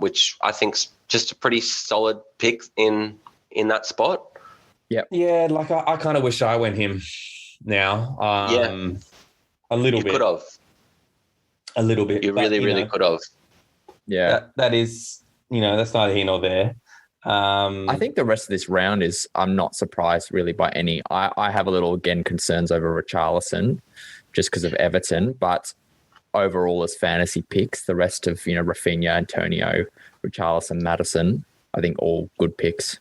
which I think's just a pretty solid pick in that spot. Yep. Yeah, like I kind of wish I went him now. A little bit. You could have. A little bit. You really could have. Yeah. That is, that's neither here nor there. I think the rest of this round I'm not surprised really by any. I have a little, again, concerns over Richarlison just because of Everton, but overall as fantasy picks, the rest of, Rafinha, Antonio, Richarlison, Maddison, I think all good picks.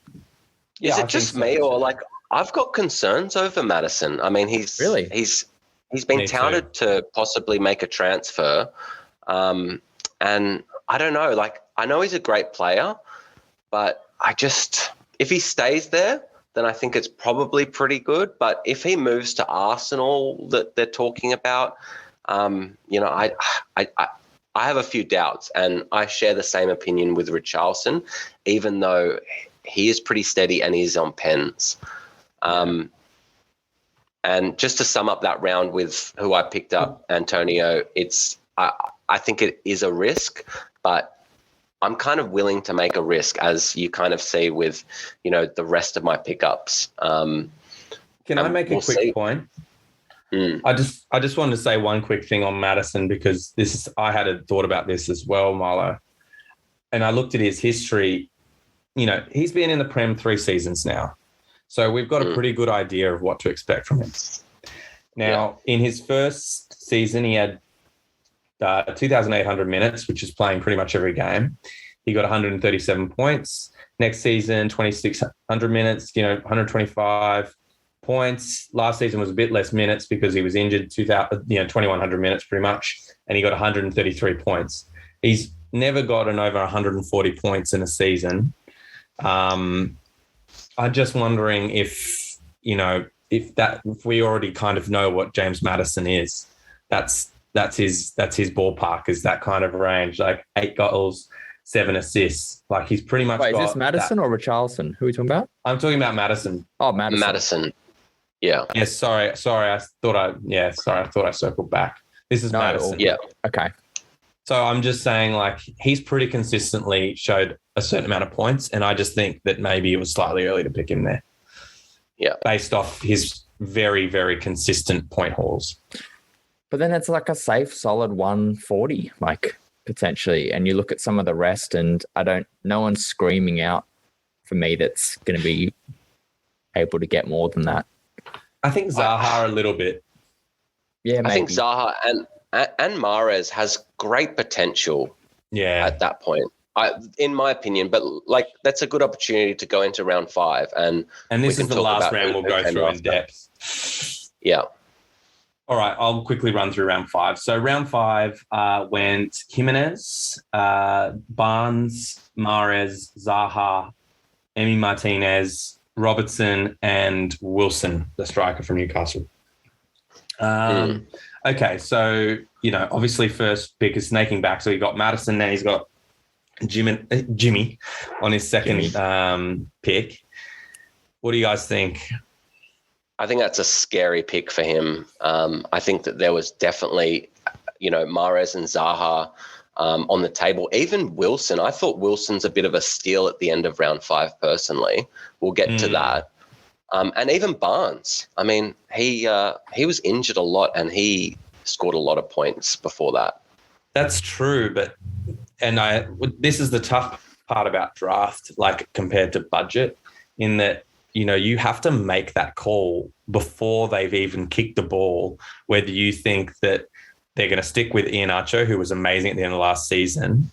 Is it just me or like I've got concerns over Maddison? I mean, he's been touted to possibly make a transfer. And I don't know, like I know he's a great player, but if he stays there, then I think it's probably pretty good. But if he moves to Arsenal that they're talking about, I have a few doubts, and I share the same opinion with Richarlison, even though he is pretty steady and he's on pens. And just to sum up that round with who I picked up, Antonio, I think it is a risk, but I'm kind of willing to make a risk, as you kind of see with, the rest of my pickups. Can I make a quick point? I just wanted to say one quick thing on Maddison, because I had a thought about this as well, Marlo. And I looked at his history. He's been in the Prem 3 seasons now. So we've got a pretty good idea of what to expect from him. Now, in his first season, he had 2,800 minutes, which is playing pretty much every game. He got 137 points. Next season, 2,600 minutes, 125 points. Last season was a bit less minutes because he was injured, 2,100 minutes pretty much, and he got 133 points. He's never gotten over 140 points in a season. I'm just wondering if we already kind of know what James Maddison is. That's his ballpark, is that kind of range, like 8 goals, 7 assists. Like he's pretty much. Wait, is this Maddison or Richarlison? Who are we talking about? I'm talking about Maddison. Oh, Maddison. Maddison. Yeah. Yes. Sorry. I thought I circled back. This is Maddison. Yeah. Okay. So I'm just saying, like, he's pretty consistently showed a certain amount of points, and I just think that maybe it was slightly early to pick him there. Yeah. Based off his very, very consistent point hauls. But then it's like a safe, solid 140, like, potentially. And you look at some of the rest, and no one's screaming out for me that's going to be able to get more than that. I think Zaha a little bit. Yeah, maybe. I think Zaha and Mahrez has great potential. at that point. In my opinion, but like that's a good opportunity to go into round 5, and this is the last round we'll go through in depth. Yeah. All right, I'll quickly run through round 5. So round 5 went Jimenez, Barnes, Mahrez, Zaha, Emi Martinez, Robertson, and Wilson, the striker from Newcastle. Okay, so, obviously first pick is snaking back. So you got Maddison, now he's got Jimmy on his second pick. What do you guys think? I think that's a scary pick for him. I think that there was definitely, Mahrez and Zaha on the table. Even Wilson, I thought Wilson's a bit of a steal at the end of round 5 personally. We'll get to that. And even Barnes. I mean, he was injured a lot and he scored a lot of points before that. That's true, this is the tough part about draft, like compared to budget, in that, you have to make that call before they've even kicked the ball, whether you think that they're going to stick with Iheanacho, who was amazing at the end of last season,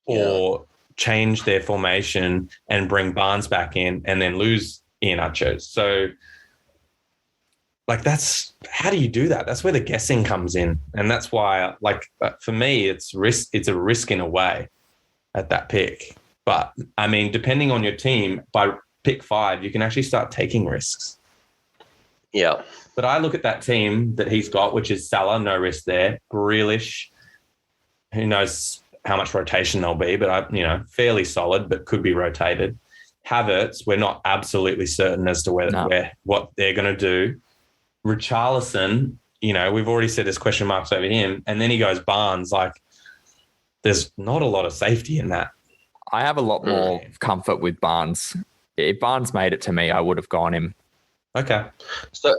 or change their formation and bring Barnes back in and then lose Iheanacho. So, how do you do that? That's where the guessing comes in. And that's why, for me, it's a risk in a way at that pick. But, I mean, depending on your team, by pick 5, you can actually start taking risks. Yeah. But I look at that team that he's got, which is Salah, no risk there. Grealish, who knows how much rotation there'll be, but, fairly solid, but could be rotated. Havertz, we're not absolutely certain as to what they're going to do. Richarlison, we've already said there's question marks over him. And then he goes Barnes. There's not a lot of safety in that. I have a lot more comfort with Barnes. If Barnes made it to me, I would have gone him. Okay. So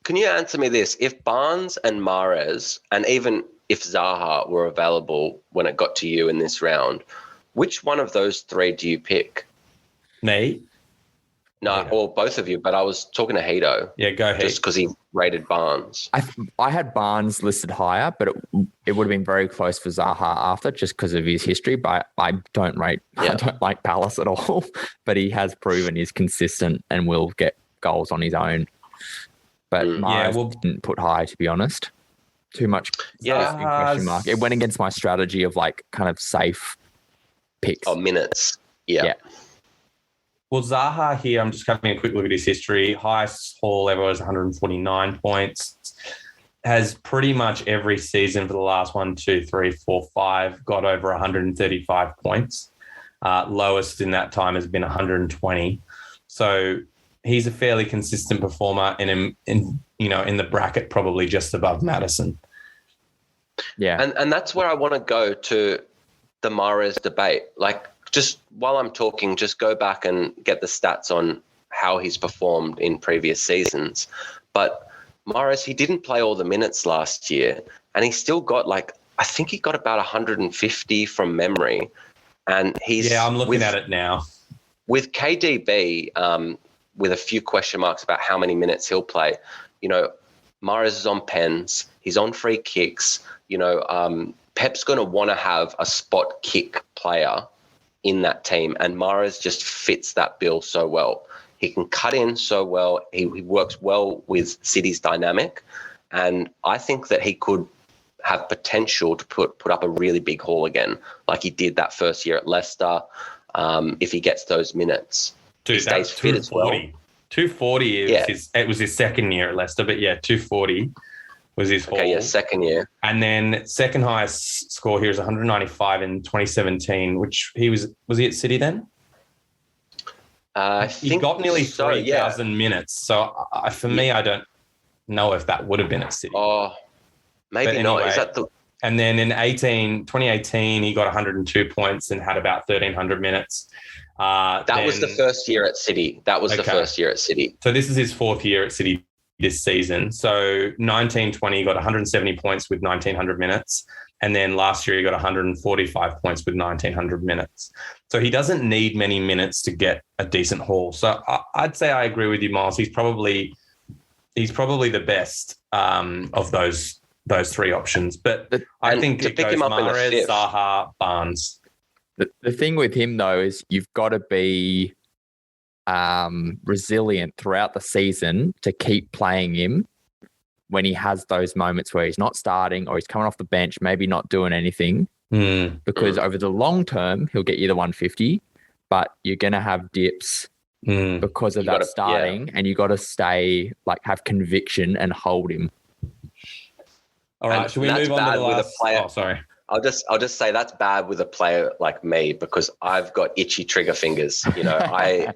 can you answer me this? If Barnes and Mahrez, and even if Zaha were available when it got to you in this round, which one of those 3 do you pick? Me? No, or both of you, but I was talking to Hito. Yeah, go ahead. Just because he rated Barnes. I had Barnes listed higher, but it would have been very close for Zaha after, just because of his history. But I don't like Palace at all. But he has proven he's consistent and will get goals on his own. But Mahrez didn't put high, to be honest. Too much question mark. It went against my strategy of kind of safe picks. Oh, minutes. Yeah. Well, Zaha here, I'm just having a quick look at his history. Highest haul ever was 149 points. Has pretty much every season for the last 1, 2, 3, 4, 5 got over 135 points. Lowest in that time has been 120. So he's a fairly consistent performer and in the bracket probably just above Maddison. Yeah. And that's where I want to go to the Mahrez debate. Just while I'm talking, just go back and get the stats on how he's performed in previous seasons. But Mahrez, he didn't play all the minutes last year, and he still got I think he got about 150 from memory. And I'm looking at it now. With KDB, with a few question marks about how many minutes he'll play, Mahrez is on pens, he's on free kicks. Pep's going to want to have a spot kick player in that team, and Mahrez just fits that bill so well. He can cut in so well. He works well with City's dynamic, and I think that he could have potential to put up a really big haul again, like he did that first year at Leicester. If he gets those minutes, dude, he stays fit as well. 240 it was his second year at Leicester, but 240 was his haul. Okay, second year. And then second highest score here is 195 in 2017, which was he at City then? He got nearly 3,000 minutes. So for me, I don't know if that would have been at City. Oh, maybe anyway, not. Is that the? And then in 2018, he got 102 points and had about 1,300 minutes. That was the first year at City. The first year at City. So this is his 4th year at City this season. So 19-20, he got 170 points with 1,900 minutes. And then last year he got 145 points with 1,900 minutes. So he doesn't need many minutes to get a decent haul. So I'd say I agree with you, Miles. He's probably the best of those those three options. But I think it goes Mahrez, Zaha, Barnes. The thing with him, though, is you've got to be resilient throughout the season to keep playing him when he has those moments where he's not starting or he's coming off the bench, maybe not doing anything. Because over the long term, he'll get you the 150, but you're going to have dips because of that starting, and you got to stay, like, have conviction and hold him. All right, should we move on to the last? Oh, sorry. I'll just say that's bad with a player like me because I've got itchy trigger fingers. You know, I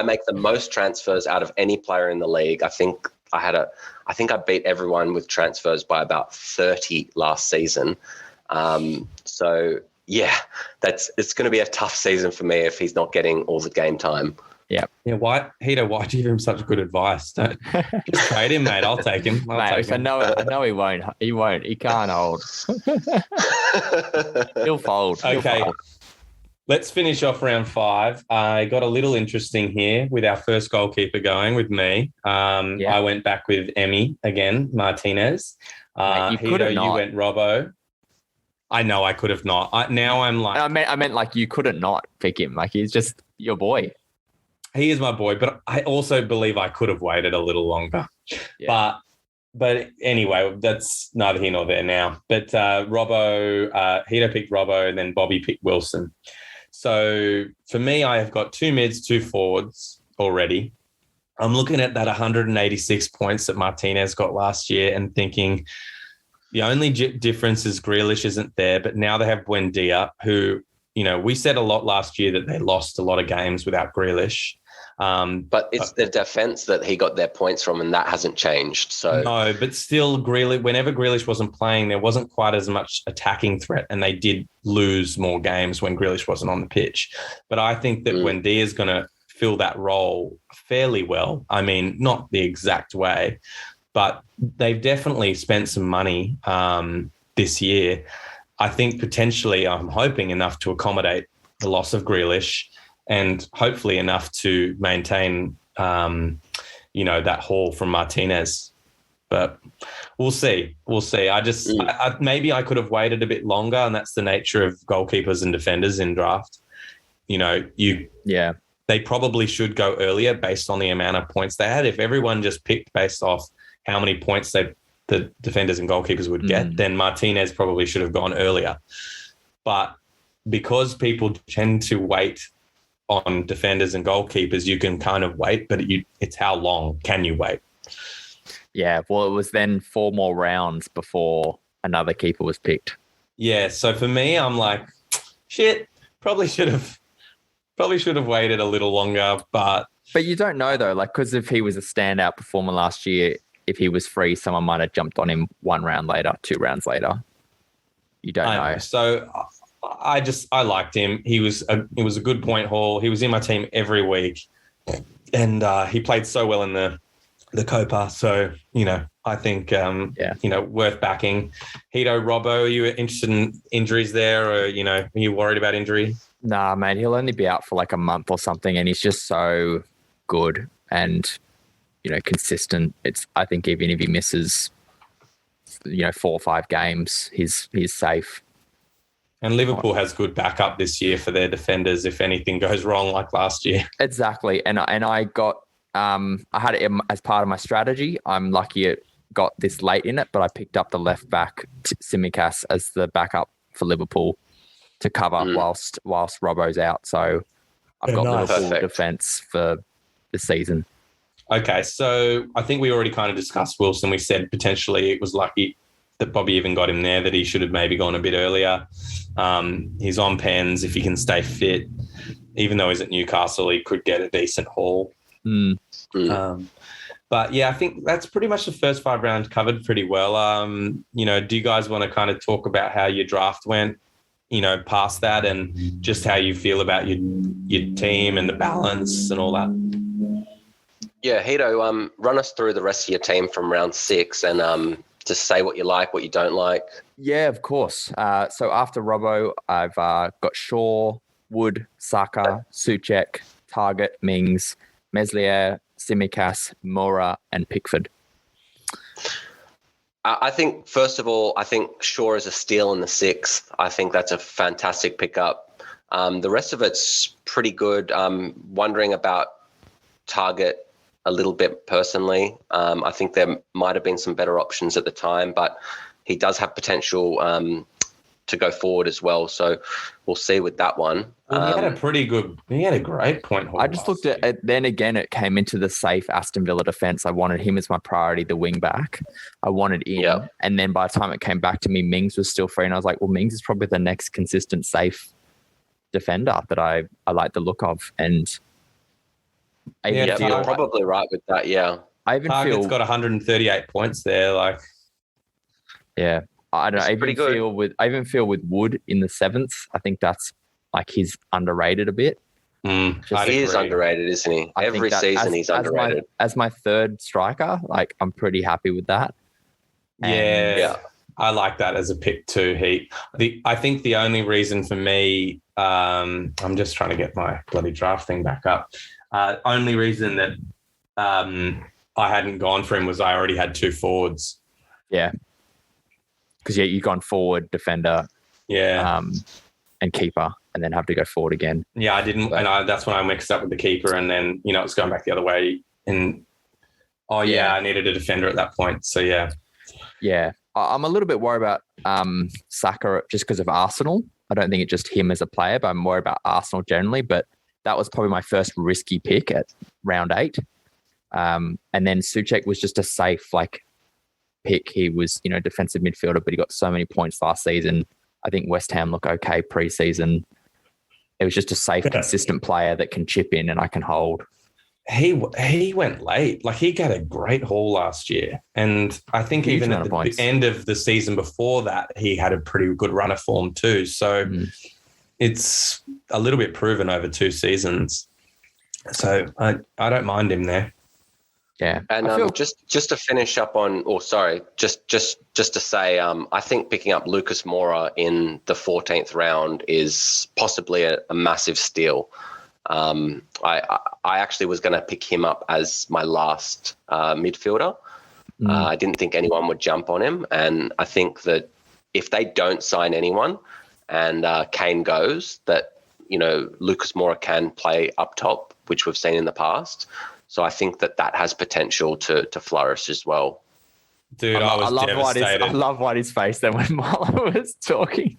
make the most transfers out of any player in the league. I think I beat everyone with transfers by about 30 last season. So yeah, it's going to be a tough season for me if he's not getting all the game time. Yeah. Why do you give him such good advice? Just trade him, mate. I'll take him. I know he won't. He won't. He can't hold. He'll fold. Okay. Let's finish off round 5. I got a little interesting here with our first goalkeeper going with me. I went back with Emmy again, Martinez. Mate, you went Robbo. I know I could have not. I meant like you couldn't not pick him. Like, he's just your boy. He is my boy, but I also believe I could have waited a little longer. Yeah. But anyway, that's neither here nor there now. But Robbo, Hito picked Robbo, and then Bobby picked Wilson. So for me, I have got 2 mids, 2 forwards already. I'm looking at that 186 points that Martinez got last year and thinking the only difference is Grealish isn't there, but now they have Buendia, who, you know, we said a lot last year that they lost a lot of games without Grealish. But it's the defense that he got their points from, and that hasn't changed. So no, but still, whenever Grealish wasn't playing, there wasn't quite as much attacking threat, and they did lose more games when Grealish wasn't on the pitch. But I think that Buendia is going to fill that role fairly well. I mean, not the exact way, but they've definitely spent some money this year. I think potentially, I'm hoping enough to accommodate the loss of Grealish, and hopefully enough to maintain, that haul from Martinez. But we'll see. Maybe I could have waited a bit longer, and that's the nature of goalkeepers and defenders in draft. You know, they probably should go earlier based on the amount of points they had. If everyone just picked based off how many points the defenders and goalkeepers would get, then Martinez probably should have gone earlier. But because people tend to wait on defenders and goalkeepers, you can kind of wait, but it's how long can you wait? Yeah, well, it was then 4 more rounds before another keeper was picked. Yeah, so for me, I'm like, shit, probably should have waited a little longer, but you don't know though, like, because if he was a standout performer last year, if he was free, someone might have jumped on him 1 round later, 2 rounds later. You don't know. So I liked him. It was a good point haul. He was in my team every week, and he played so well in the Copa. So, you know, I think, worth backing. Hito, Robbo, are you interested in injuries there, or, you know, are you worried about injury? Nah, mate, he'll only be out for like a month or something, and he's just so good and, you know, consistent. I think even if he misses, 4 or 5 games, he's safe. And Liverpool has good backup this year for their defenders if anything goes wrong like last year. Exactly. And I got I had it as part of my strategy. I'm lucky it got this late in it, but I picked up the left back Tsimikas as the backup for Liverpool to cover whilst Robbo's out. So I've got Liverpool defence for the season. Okay, so I think we already kind of discussed Wilson. We said potentially it was lucky that Bobby even got him there, that he should have maybe gone a bit earlier. He's on pens. If he can stay fit, even though he's at Newcastle, he could get a decent haul. But yeah, I think that's pretty much the first 5 rounds covered pretty well. Do you guys want to kind of talk about how your draft went, past that, and just how you feel about your team and the balance and all that? Yeah, Hito, run us through the rest of your team from round 6 and just say what you like, what you don't like. Yeah, of course. So after Robbo, I've got Shaw, Wood, Saka, Souček, Target, Mings, Meslier, Tsimikas, Mora, and Pickford. I think, first of all, I think Shaw is a steal in the 6th. I think that's a fantastic pickup. The rest of it's pretty good. I'm wondering about Target a little bit personally. I think there might have been some better options at the time, but he does have potential to go forward as well. So we'll see with that one. Well, he had a great point. I just looked at it. Then again, it came into the safe Aston Villa defense. I wanted him as my priority, the wing back. I wanted in. Yep. And then by the time it came back to me, Mings was still free. And I was like, well, Mings is probably the next consistent safe defender that I like the look of. And you're probably right with that. Yeah. Target's got 138 points there. Yeah. I don't know. I even feel with Wood in the 7th. I think that's he's underrated a bit. He is underrated, isn't he? Every season he's underrated. As my 3rd striker, I'm pretty happy with that. Yeah. I like that as a pick too, Heat. I think the only reason for me, I'm just trying to get my bloody draft thing back up. Only reason that I hadn't gone for him was I already had 2 forwards. Yeah. Because you've gone forward, defender, and keeper, and then have to go forward again. Yeah, I didn't, and that's when I mixed up with the keeper, and then it's going back the other way. And I needed a defender at that point. So yeah, I'm a little bit worried about Saka just because of Arsenal. I don't think it's just him as a player, but I'm worried about Arsenal generally. But that was probably my first risky pick at round 8, and then Souček was just a safe pick. He was, defensive midfielder, but he got so many points last season. I think West Ham look okay pre-season. It was just a safe, consistent player that can chip in and I can hold. He went late. He got a great haul last year. And I think even at the end of the season before that, he had a pretty good run of form too. So it's a little bit proven over 2 seasons. So I don't mind him there. Yeah, and just to finish up on, just to say, I think picking up Lucas Moura in the 14th round is possibly a massive steal. I actually was going to pick him up as my last midfielder. I didn't think anyone would jump on him, and I think that if they don't sign anyone and Kane goes, that Lucas Moura can play up top, which we've seen in the past. So I think that has potential to flourish as well. Dude, I was devastated. I love Whitey's face then when Marlo was talking.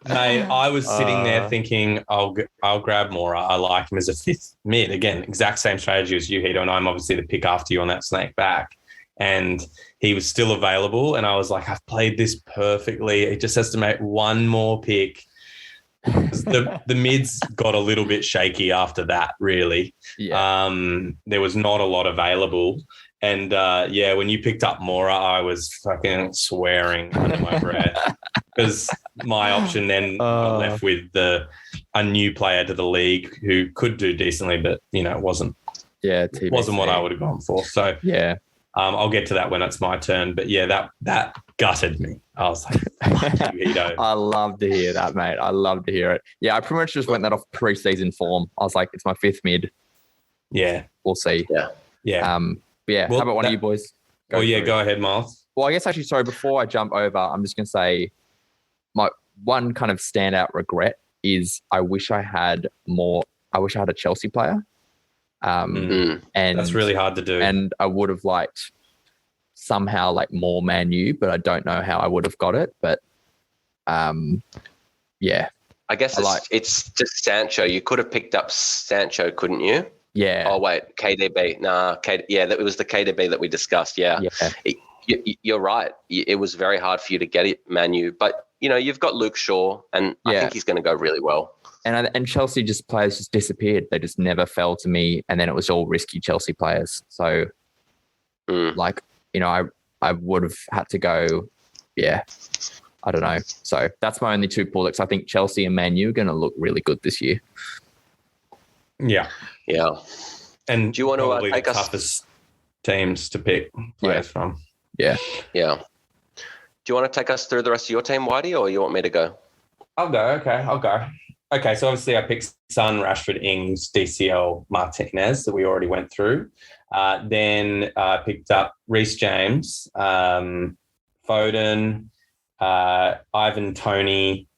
Mate, I was sitting there thinking, I'll grab Moura. I like him as a 5th mid. Again, exact same strategy as you, Hito, and I'm obviously the pick after you on that snake back. And he was still available, and I was like, I've played this perfectly. He just has to make one more pick. The mids got a little bit shaky after that, really. Yeah. There was not a lot available. And, when you picked up Moura, I was fucking swearing under my breath because my option then got left with a new player to the league who could do decently, but, it wasn't. Yeah, it wasn't what I would have gone for. So, yeah. I'll get to that when it's my turn. But, that gutted me. I was like, fuck you, Hito. I love to hear that, mate. I love to hear it. Yeah, I pretty much just went that off pre-season form. I was like, it's my 5th mid. Yeah. We'll see. Yeah. Yeah. Well, how about one of you boys? Go ahead, Miles. Well, I guess actually, sorry, before I jump over, I'm just going to say my one kind of standout regret is I wish I had a Chelsea player. And that's really hard to do. And I would have liked somehow more Man U, but I don't know how I would have got it. But yeah. I guess it's just Sancho. You could have picked up Sancho, couldn't you? Yeah. Oh, wait, KDB. Nah, it was the KDB that we discussed. Yeah. You're right. It was very hard for you to get it, Man U. But, you've got Luke Shaw, and I think he's going to go really well. And Chelsea players just disappeared. They just never fell to me. And then it was all risky Chelsea players. So, I would have had to go, I don't know. So that's my only 2 pull-ups. I think Chelsea and Man U are going to look really good this year. Yeah. Yeah. And do you want to take the toughest teams to pick players from? Yeah. Yeah. Do you want to take us through the rest of your team, Whitey, or you want me to go? I'll go. Okay, I'll go. Okay, so obviously I picked Son, Rashford, Ings, DCL, Martinez that we already went through. Then I picked up Reece James, Foden, Ivan Toney,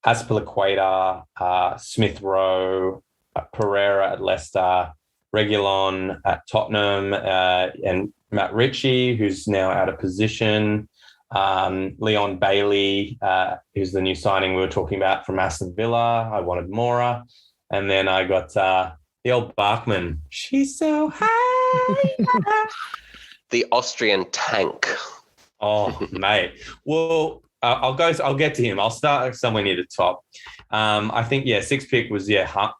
Azpilicueta, Smith Rowe, Pereira at Leicester, Reguilon at Tottenham, and Matt Ritchie, who's now out of position. Leon Bailey, who's the new signing we were talking about from Aston Villa. I wanted Mora. And then I got the old Bachmann. She's so high. The Austrian tank. Oh, mate. Well, I'll get to him. I'll start somewhere near the top. I think, sixth pick was, I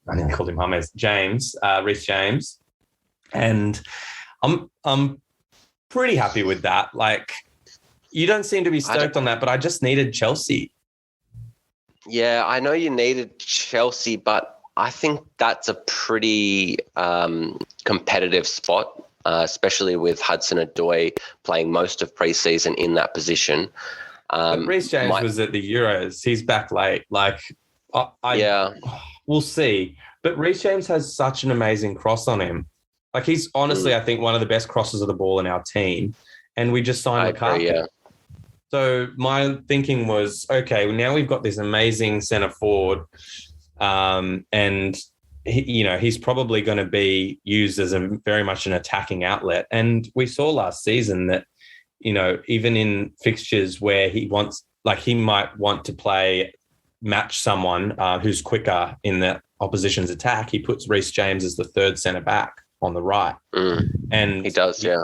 didn't call him James, Reece James. And I'm pretty happy with that. Like, you don't seem to be stoked on that, but I just needed Chelsea. Yeah, I know you needed Chelsea, but I think that's a pretty competitive spot, especially with Hudson-Odoi playing most of preseason in that position. Reece James was at the Euros. He's back late. We'll see. But Reece James has such an amazing cross on him. Like, he's honestly, I think, one of the best crosses of the ball in our team. And we just signed McCarthy. Yeah. So my thinking was, okay, well, now we've got this amazing centre forward, and he's probably going to be used as very much an attacking outlet. And we saw last season that, even in fixtures where he might want to match someone who's quicker in the opposition's attack, he puts Reece James as the third centre back on the right. And he does, yeah.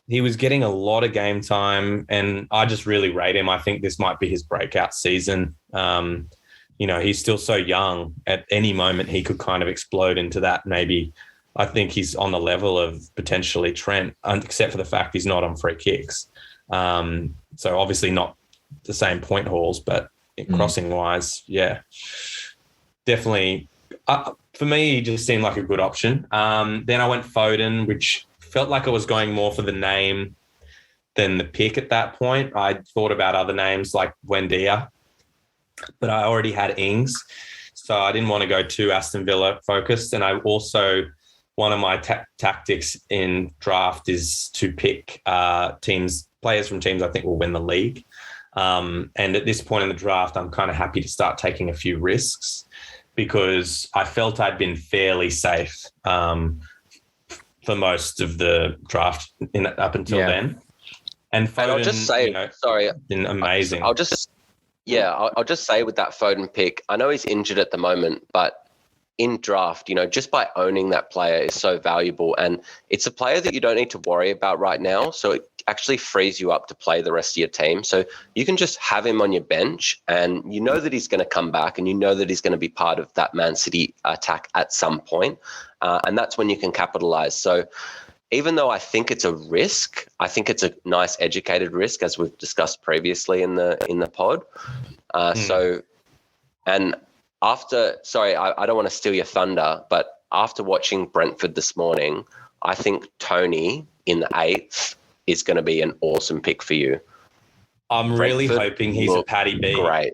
He was getting a lot of game time, and I just really rate him. I think this might be his breakout season. He's still so young. At any moment, he could kind of explode into that. Maybe I think he's on the level of potentially Trent, except for the fact he's not on free kicks. So obviously not the same point hauls, but crossing-wise, yeah, definitely. For me, he just seemed like a good option. Then I went Foden, which felt like I was going more for the name than the pick at that point. I thought about other names like Buendia, but I already had Ings, so I didn't want to go too Aston Villa focused. And I also, one of my tactics in draft is to pick players from teams I think will win the league. And at this point in the draft, I'm kind of happy to start taking a few risks because I felt I'd been fairly safe for most of the draft up until then. And Foden, I'll just say, been amazing. I'll just say with that Foden pick, I know he's injured at the moment, but in draft, just by owning that player is so valuable. And it's a player that you don't need to worry about right now. So it actually frees you up to play the rest of your team. So you can just have him on your bench and you know that he's going to come back and you know that he's going to be part of that Man City attack at some point. And that's when you can capitalize. So even though I think it's a risk, I think it's a nice educated risk, as we've discussed previously in the pod. I don't want to steal your thunder, but after watching Brentford this morning, I think Toney in the 8th is going to be an awesome pick for you. I'm really hoping he's a Paddy B. Great.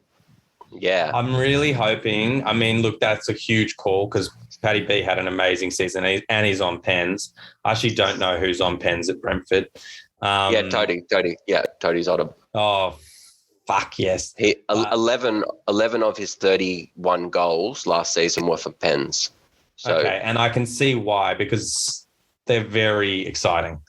Yeah. I'm really hoping. I mean, look, that's a huge call because Paddy B had an amazing season and he's on pens. I actually don't know who's on pens at Brentford. Tony. Yeah, Tony's on him. Oh, fuck yes. 11 of his 31 goals last season were for pens. So, okay, and I can see why, because they're very exciting.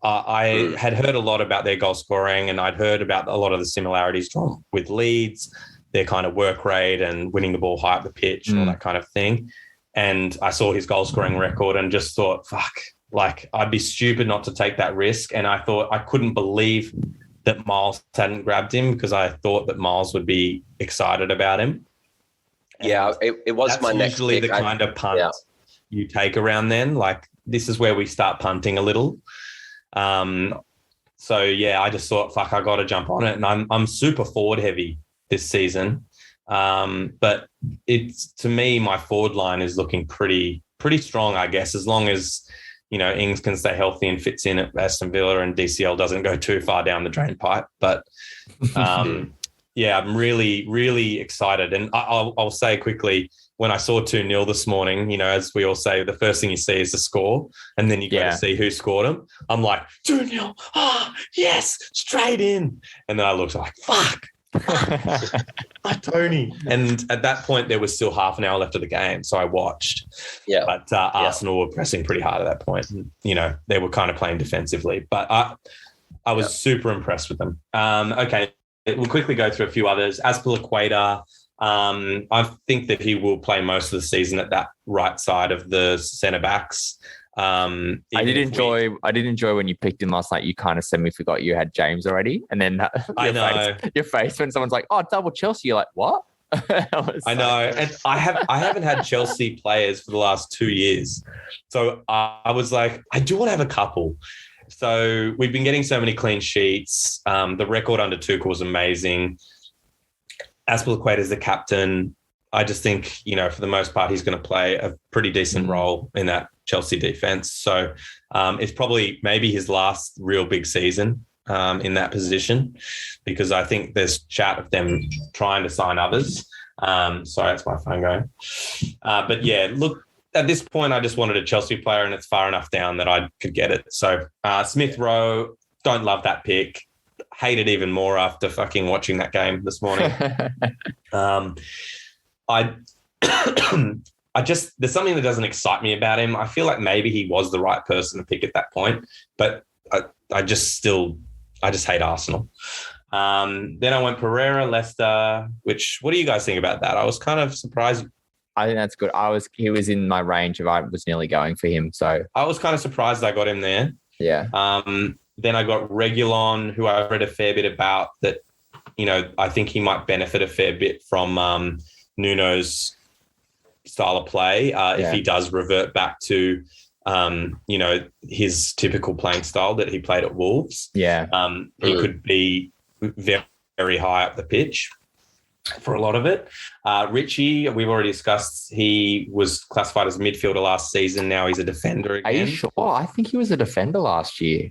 I had heard a lot about their goal scoring and I'd heard about a lot of the similarities drawn with Leeds, their kind of work rate and winning the ball high up the pitch and all that kind of thing. And I saw his goal scoring record and just thought, fuck, like I'd be stupid not to take that risk. And I thought I couldn't believe that Miles hadn't grabbed him because I thought that Miles would be excited about him. Yeah, it was my next usually pick. The kind of punt you take around then. Like this is where we start punting a little. So yeah, I just thought, fuck, I got to jump on it. And I'm super forward heavy this season. But it's, to me, my forward line is looking pretty strong, I guess, as long as, Ings can stay healthy and fits in at Aston Villa and DCL doesn't go too far down the drain pipe. But I'm really, really excited. And I'll say quickly, when I saw 2-0 this morning, you know, as we all say, the first thing you see is the score, and then you go to see who scored them. I'm like, 2-0. Oh, yes, straight in. And then I looked like, fuck. Tony. And at that point, there was still half an hour left of the game. So I watched. Yeah. But Arsenal were pressing pretty hard at that point. And, you know, they were kind of playing defensively. But I was super impressed with them. Okay. We'll quickly go through a few others. Azpilicueta, I think that he will play most of the season at that right side of the centre backs. I did enjoy when you picked him last night. You kind of semi-forgot you had James already, and then your face when someone's like, "Oh, double Chelsea," you're like, "What?" I know, and I haven't had Chelsea players for the last 2 years, so I was like, I do want to have a couple. So we've been getting so many clean sheets. The record under Tuchel was amazing. Azpilicueta is the captain. I just think, you know, for the most part, he's going to play a pretty decent role in that Chelsea defense. So it's probably maybe his last real big season in that position, because I think there's chat of them trying to sign others. Sorry, that's my phone going. But yeah, look, at this point, I just wanted a Chelsea player, and it's far enough down that I could get it. So Smith Rowe, don't love that pick. Hate it even more after fucking watching that game this morning. I just, there's something that doesn't excite me about him. I feel like maybe he was the right person to pick at that point, but I just hate Arsenal. Then I went Pereira, Leicester, what do you guys think about that? I was kind of surprised. I think that's good. He was in my range I was nearly going for him. So I was kind of surprised I got him there. Yeah. Then I got Reguilon, who I've read a fair bit about, that, you know, I think he might benefit a fair bit from Nuno's style of play if he does revert back to, you know, his typical playing style that he played at Wolves. Yeah. He could be very, very high up the pitch for a lot of it. Richie, we've already discussed, he was classified as a midfielder last season. Now he's a defender again. Are you sure? I think he was a defender last year.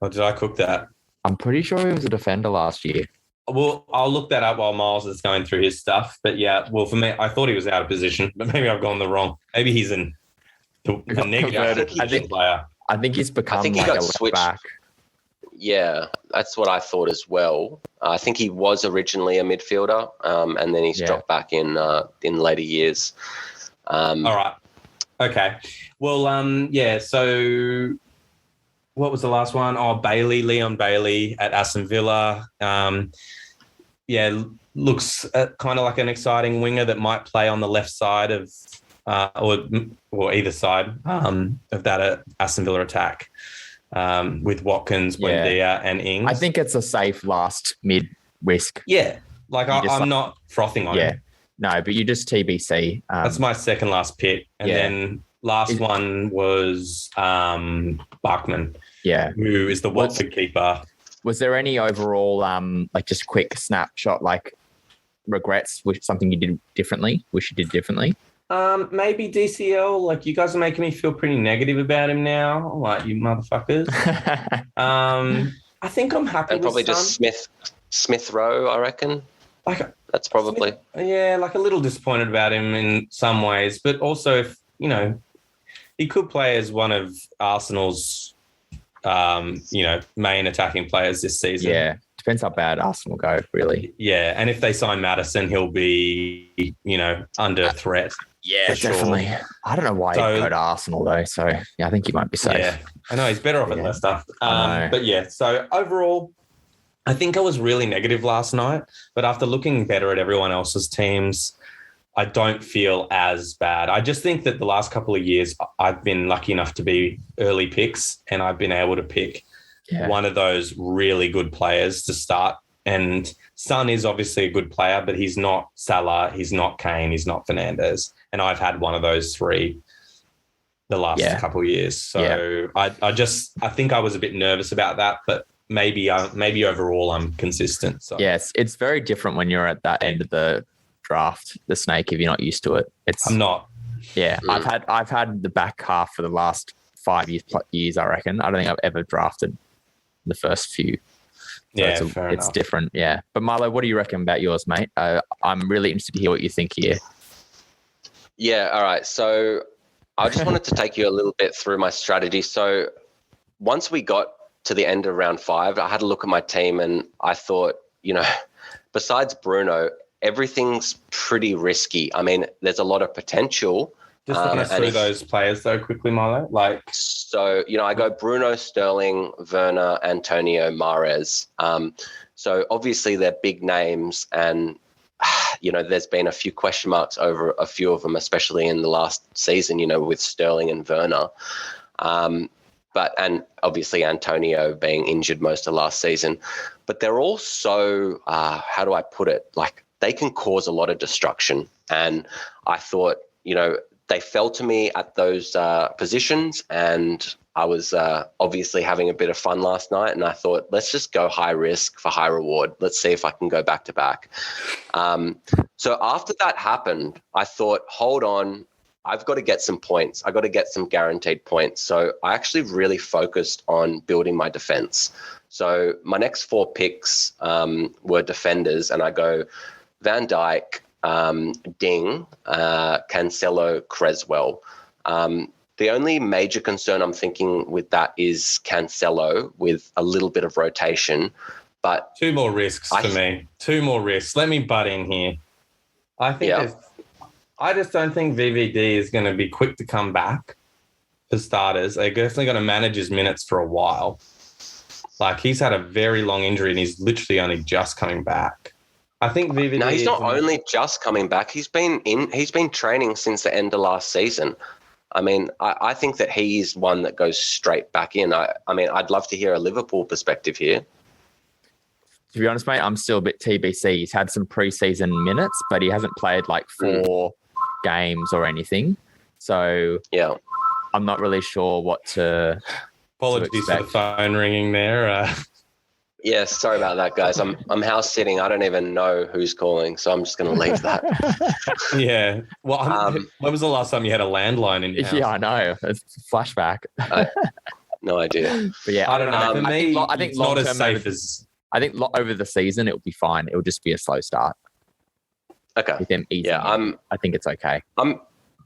Or did I cook that? I'm pretty sure he was a defender last year. Well, I'll look that up while Miles is going through his stuff. But yeah, well, for me, I thought he was out of position, but maybe I've gone the wrong. Maybe he's the negative player. I think he's become like a left back. Yeah, that's what I thought as well. I think he was originally a midfielder, and then he's dropped back in later years. All right. Okay. Well, so what was the last one? Oh, Leon Bailey at Aston Villa. Looks kind of like an exciting winger that might play on the left side of or either side of that Aston Villa attack. With Watkins, Buendia and Ings. I think it's a safe last mid risk. Yeah. I'm not frothing on it. No, but you just TBC. That's my second last pick. And then last one was Bachmann. Yeah. Who is the Watford keeper. Was there any overall just quick snapshot, regrets with something you did differently, wish you did differently? Maybe DCL. You guys are making me feel pretty negative about him now. You motherfuckers. I think I'm happy. And probably just Smith Rowe, I reckon. That's probably. A little disappointed about him in some ways, but also if he could play as one of Arsenal's, main attacking players this season. Yeah. Depends how bad Arsenal go, really. Yeah, and if they sign Maddison, he'll be, under threat. Yeah, definitely. Sure. I don't know why he'd go to Arsenal, though. So, I think he might be safe. Yeah, I know. He's better off at Leicester. But, yeah, so overall, I think I was really negative last night. But after looking better at everyone else's teams, I don't feel as bad. I just think that the last couple of years, I've been lucky enough to be early picks, and I've been able to pick one of those really good players to start. And Son is obviously a good player, but he's not Salah, he's not Kane, he's not Fernandes. And I've had one of those three the last couple of years. So I think I was a bit nervous about that, but maybe overall I'm consistent. So yes, it's very different when you're at that end of the draft, the snake, if you're not used to it. I'm not. Yeah. I've had the back half for the last 5 years, I reckon. I don't think I've ever drafted the first few. So it's different. Yeah. But Marlo, what do you reckon about yours, mate? I'm really interested to hear what you think here. Yeah. All right. So I just wanted to take you a little bit through my strategy. So once we got to the end of round 5, I had a look at my team and I thought, besides Bruno, everything's pretty risky. I mean, there's a lot of potential. Just run us through those players though quickly, Marlo. I go Bruno, Sterling, Werner, Antonio, Mahrez. So obviously they're big names and, there's been a few question marks over a few of them, especially in the last season, with Sterling and Werner. And obviously Antonio being injured most of last season. But they're all so, how do I put it? Like they can cause a lot of destruction. And I thought, they fell to me at those positions, and I was obviously having a bit of fun last night, and I thought, let's just go high risk for high reward. Let's see if I can go back to back. So after that happened, I thought, hold on, I've got to get some points. I got to get some guaranteed points. So I actually really focused on building my defense. So my next 4 picks were defenders, and I go Van Dijk, Ding, Cancelo, Creswell. The only major concern I'm thinking with that is Cancelo with a little bit of rotation. But 2 more risks for me. 2 more risks. Let me butt in here. I just don't think VVD is going to be quick to come back for starters. They're definitely going to manage his minutes for a while. Like he's had a very long injury and he's literally only just coming back. I think VVD. No, he's not only just coming back. He's been training since the end of last season. I mean, I think that he's one that goes straight back in. I mean, I'd love to hear a Liverpool perspective here. To be honest, mate, I'm still a bit TBC. He's had some preseason minutes, but he hasn't played like 4 games or anything. So I'm not really sure what to. Apologies for the phone ringing there. Yeah, sorry about that, guys. I'm house sitting. I don't even know who's calling, so I'm just going to leave that. Yeah. Well, when was the last time you had a landline in your house? Yeah, I know. It's a flashback. No idea. But yeah, I don't know. For me, I think it's not as safe as. I think over the season it'll be fine. It'll just be a slow start. Okay. With them easing I think it's okay.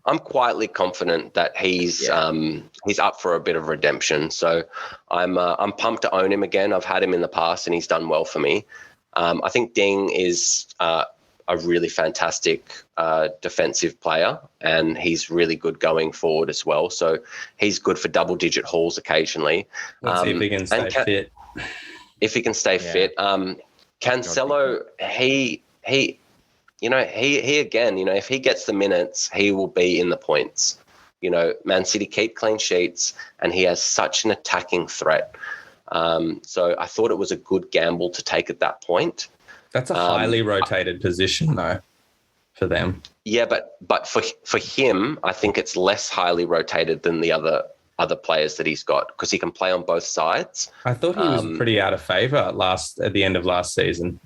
I'm quietly confident that he's up for a bit of redemption. So I'm pumped to own him again. I've had him in the past and he's done well for me. I think Ding is a really fantastic defensive player and he's really good going forward as well. So he's good for double-digit hauls occasionally. Let's see if he can stay fit. If he can stay fit. Cancelo, he again, if he gets the minutes, he will be in the points. Man City keep clean sheets and he has such an attacking threat. So I thought it was a good gamble to take at that point. That's a highly rotated position though for them. Yeah, but for him, I think it's less highly rotated than the other players that he's got because he can play on both sides. I thought he was pretty out of favour at the end of last season.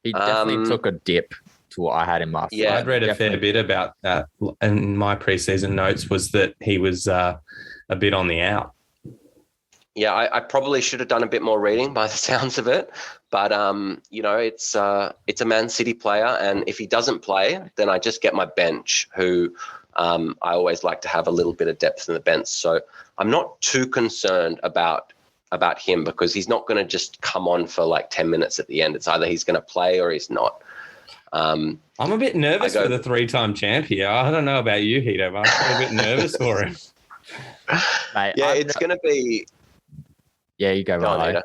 He definitely took a dip to what I had in last season. I'd read a fair bit about that, and my preseason notes was that he was a bit on the out. Yeah, I probably should have done a bit more reading by the sounds of it, but it's a Man City player, and if he doesn't play, then I just get my bench, who I always like to have a little bit of depth in the bench. So I'm not too concerned about him because he's not going to just come on for like 10 minutes at the end. It's either he's going to play or he's not. I'm a bit nervous for the 3-time champ here. I don't know about you, Hito, but I'm a bit nervous for him. Mate, it's going to be... Yeah, you go, Marlo.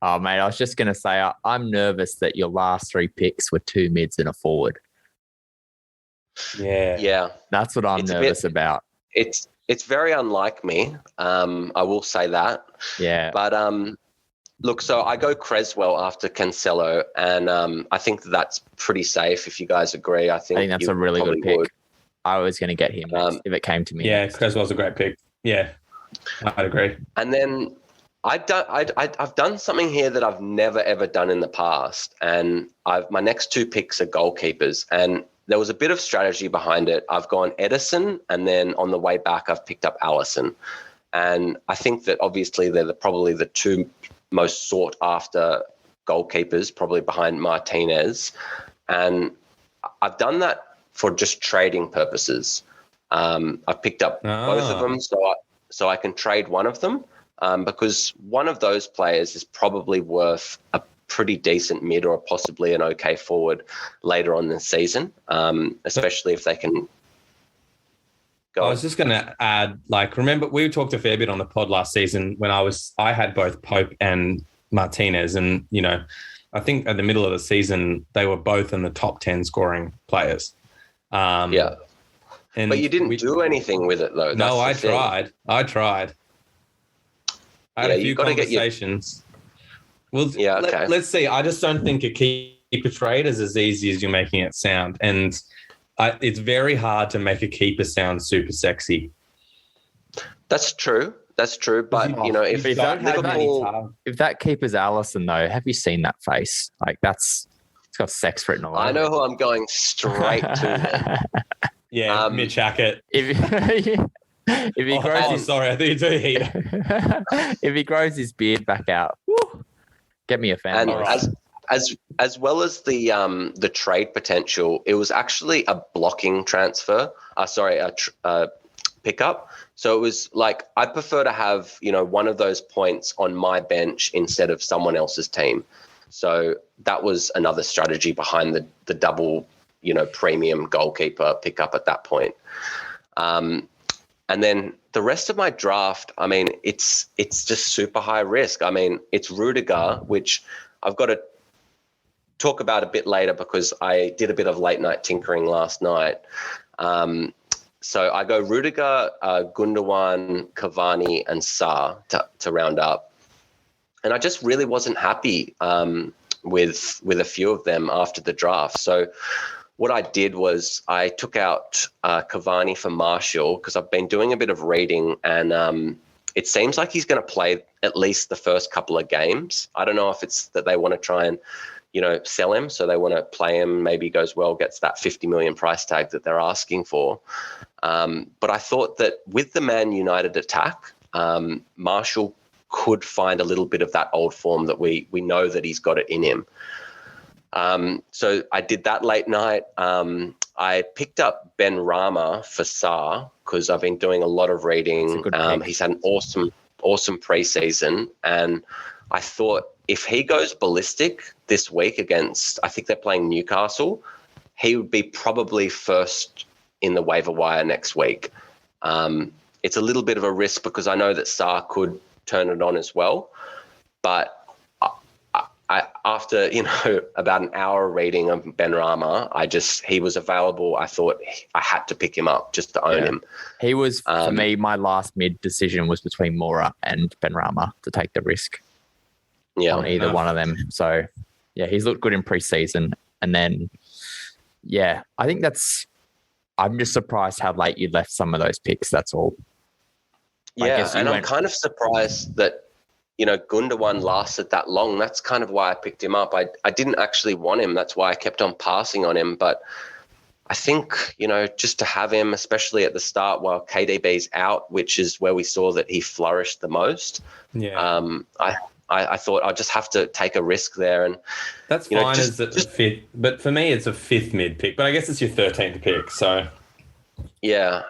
Oh, mate, I was just going to say, I'm nervous that your last 3 picks were 2 mids and a forward. Yeah. That's what I'm nervous about. It's very unlike me. I will say that. Yeah. But look, so I go Creswell after Cancelo, and I think that's pretty safe. If you guys agree, I think that's a really good pick. I was going to get him if it came to me. Yeah, Creswell's a great pick. Yeah, I'd agree. And then I've done something here that I've never ever done in the past, and my next 2 picks are goalkeepers, and there was a bit of strategy behind it. I've gone Edison, and then on the way back, I've picked up Allison. And I think that obviously they're probably the 2 most sought after goalkeepers, probably behind Martinez. And I've done that for just trading purposes. I've picked up both of them so I can trade one of them because one of those players is probably worth a pretty decent mid or possibly an okay forward later on in the season, especially if they can go. I was just going to add, remember we talked a fair bit on the pod last season when I had both Pope and Martinez, and I think at the middle of the season they were both in the top 10 scoring players. Yeah. But you didn't do anything with it, though. No, I tried. I had a few conversations. Let's see. I just don't think a keeper trade is as easy as you're making it sound. And it's very hard to make a keeper sound super sexy. That's true. But, if that keeper's Allison, though, have you seen that face? It's got sex written all over it. I know who I'm going straight to. Yeah, Mitch Hackett. If he grows sorry, I think you do heat. If he grows his beard back out, get me a fan. And as well as the trade potential, it was actually a blocking transfer. A pickup. So it was I prefer to have one of those points on my bench instead of someone else's team. So that was another strategy behind the double premium goalkeeper pickup at that point. And then the rest of my draft, I mean, it's just super high risk. I mean, it's Rudiger, which I've got to talk about a bit later because I did a bit of late night tinkering last night. So I go Rudiger, Gundogan, Cavani, and Sarr to round up. And I just really wasn't happy with a few of them after the draft. So what I did was I took out Cavani for Martial because I've been doing a bit of reading and it seems like he's going to play at least the first couple of games. I don't know if it's that they want to try and, sell him. So they want to play him, maybe goes well, gets that 50 million price tag that they're asking for. But I thought that with the Man United attack, Martial could find a little bit of that old form that we know that he's got it in him. So I did that late night. I picked up Ben Rama for Sarr because I've been doing a lot of reading. He's had an awesome preseason. And I thought if he goes ballistic this week against, I think they're playing Newcastle, he would be probably first in the waiver wire next week. It's a little bit of a risk because I know that Sarr could turn it on as well. But after, about an hour reading of Benrahma, he was available. I thought I had to pick him up just to own him. He was, for me, my last mid decision was between Mora and Benrahma to take the risk on either one of them. So, he's looked good in preseason. And then, I think I'm just surprised how late you left some of those picks. That's all. I'm kind of surprised that, Gundogan lasted that long. That's kind of why I picked him up. I didn't actually want him. That's why I kept on passing on him. But I think, just to have him, especially at the start while KDB's out, which is where we saw that he flourished the most. Yeah. I thought I'll just have to take a risk there. And that's fine as a fifth. But for me, it's a fifth mid pick. But I guess it's your 13th pick. So. Yeah.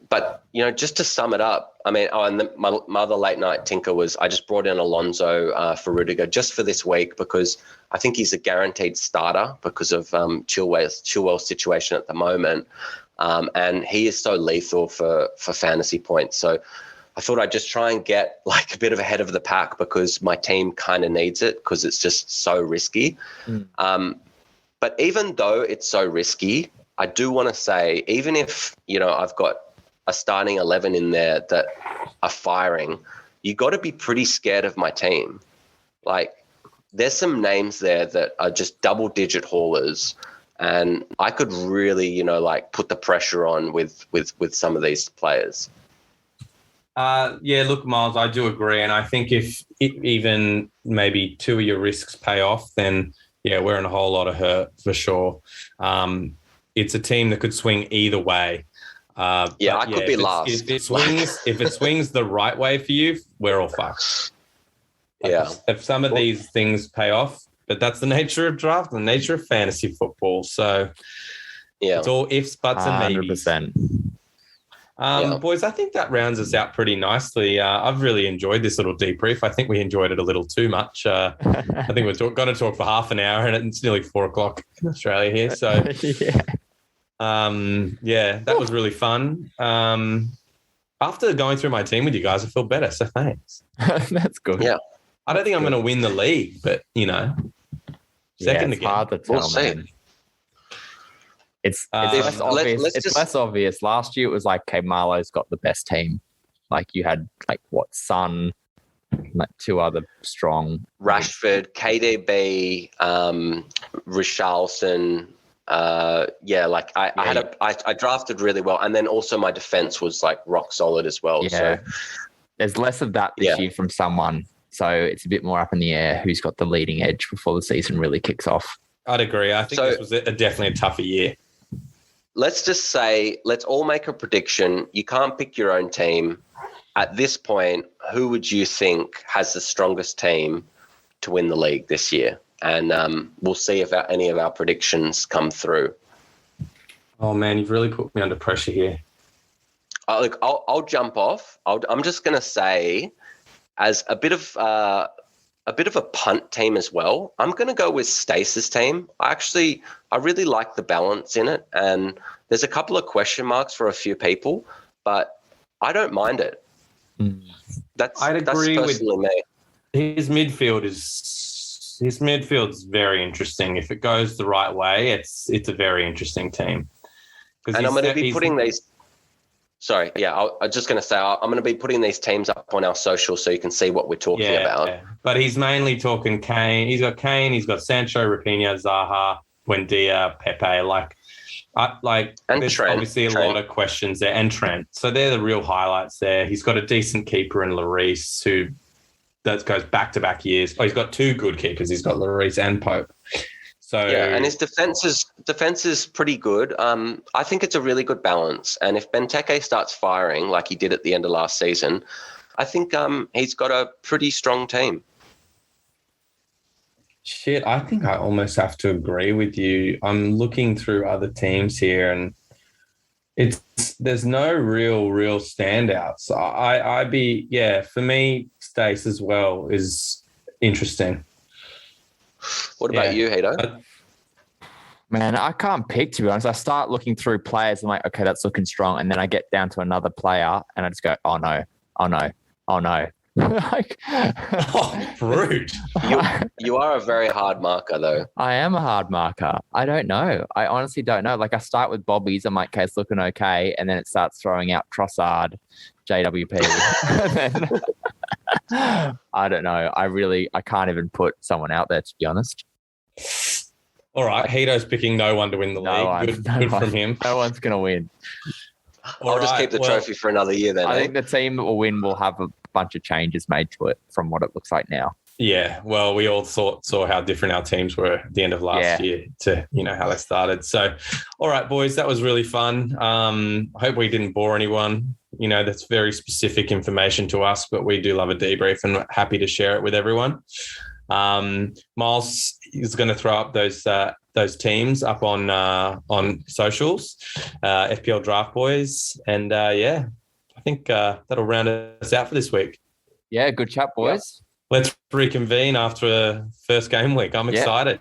But, just to sum it up, I mean, my other late night tinker was I just brought in Alonso for Rudiger just for this week because I think he's a guaranteed starter because of Chilwell's situation at the moment. And he is so lethal for fantasy points. So I thought I'd just try and get a bit of ahead of the pack because my team kind of needs it because it's just so risky. But even though it's so risky, I do want to say, even if, I've got a starting 11 in there that are firing, you got to be pretty scared of my team. There's some names there that are just double-digit haulers, and I could really, put the pressure on with some of these players. Look, Miles, I do agree, and I think if even maybe two of your risks pay off, then we're in a whole lot of hurt for sure. It's a team that could swing either way. I could be last. If it swings the right way for you, we're all fucked. If some of these things pay off, but that's the nature of draft, the nature of fantasy football. So it's all ifs, buts, and maybes. 100%. Boys, I think that rounds us out pretty nicely. I've really enjoyed this little debrief. I think we enjoyed it a little too much. I think we're going to talk for half an hour, and it's nearly 4:00 in Australia here. So, that was really fun. After going through my team with you guys, I feel better. So thanks. That's good. Yeah. I don't think I'm going to win the league, but second it's again. hard to tell, man. It's less obvious. It's less obvious. Last year it was like, okay, Marlowe's got the best team. Like you had Son, like two other strong. Rashford, KDB, Richarlison. I drafted really well, and then also my defense was like rock solid as well. Yeah. So there's less of that this year from someone. So it's a bit more up in the air who's got the leading edge before the season really kicks off. I'd agree. I think this was definitely a tougher year. Let's just say, let's all make a prediction. You can't pick your own team. At this point, who would you think has the strongest team to win the league this year? And we'll see if any of our predictions come through. Oh, man, you've really put me under pressure here. I'll jump off. I'm just going to say, as a bit of a punt team as well, I'm going to go with Stace's team. I really like the balance in it, and there's a couple of question marks for a few people, but I don't mind it. I'd agree that's personally me. His midfield's very interesting. If it goes the right way, it's a very interesting team. And I'm going to be putting these. Sorry, I was just going to say I'm going to be putting these teams up on our social so you can see what we're talking about. Yeah. But he's mainly talking Kane. He's got Sancho, Raphinha, Zaha, Buendia, Pepe. And there's Trent. Obviously a lot of questions there, and Trent. So they're the real highlights there. He's got a decent keeper in Lloris that goes back-to-back years. Oh, he's got two good keepers. He's got Lloris and Pope. So and his defense is pretty good. I think it's a really good balance. And if Benteke starts firing like he did at the end of last season, I think he's got a pretty strong team. Shit, I think I almost have to agree with you. I'm looking through other teams here, and there's no real standouts. For me, Stace as well is interesting. What about you, Hito? Man, I can't pick, to be honest. I start looking through players. I'm like, okay, that's looking strong. And then I get down to another player and I just go, oh no. Rude. You are a very hard marker, though. I am a hard marker. I don't know. I honestly don't know. Like, I start with Bobby's. I'm like, okay, it's looking okay. And then it starts throwing out Trossard, JWP. I don't know. I can't even put someone out there, to be honest. All right. Hito's picking no one to win the league. Good from him. No one's going to win. I'll just keep the trophy for another year then. I think the team that will win will have a bunch of changes made to it from what it looks like now. Yeah. Well, we all saw how different our teams were at the end of last year to, how they started. So, all right, boys, that was really fun. I hope we didn't bore anyone. That's very specific information to us, but we do love a debrief and we're happy to share it with everyone. Miles is going to throw up those teams up on socials, FPL Draft Boyz, and I think that'll round us out for this week. Yeah, good chat, boys. Let's reconvene after a first game week. I'm excited.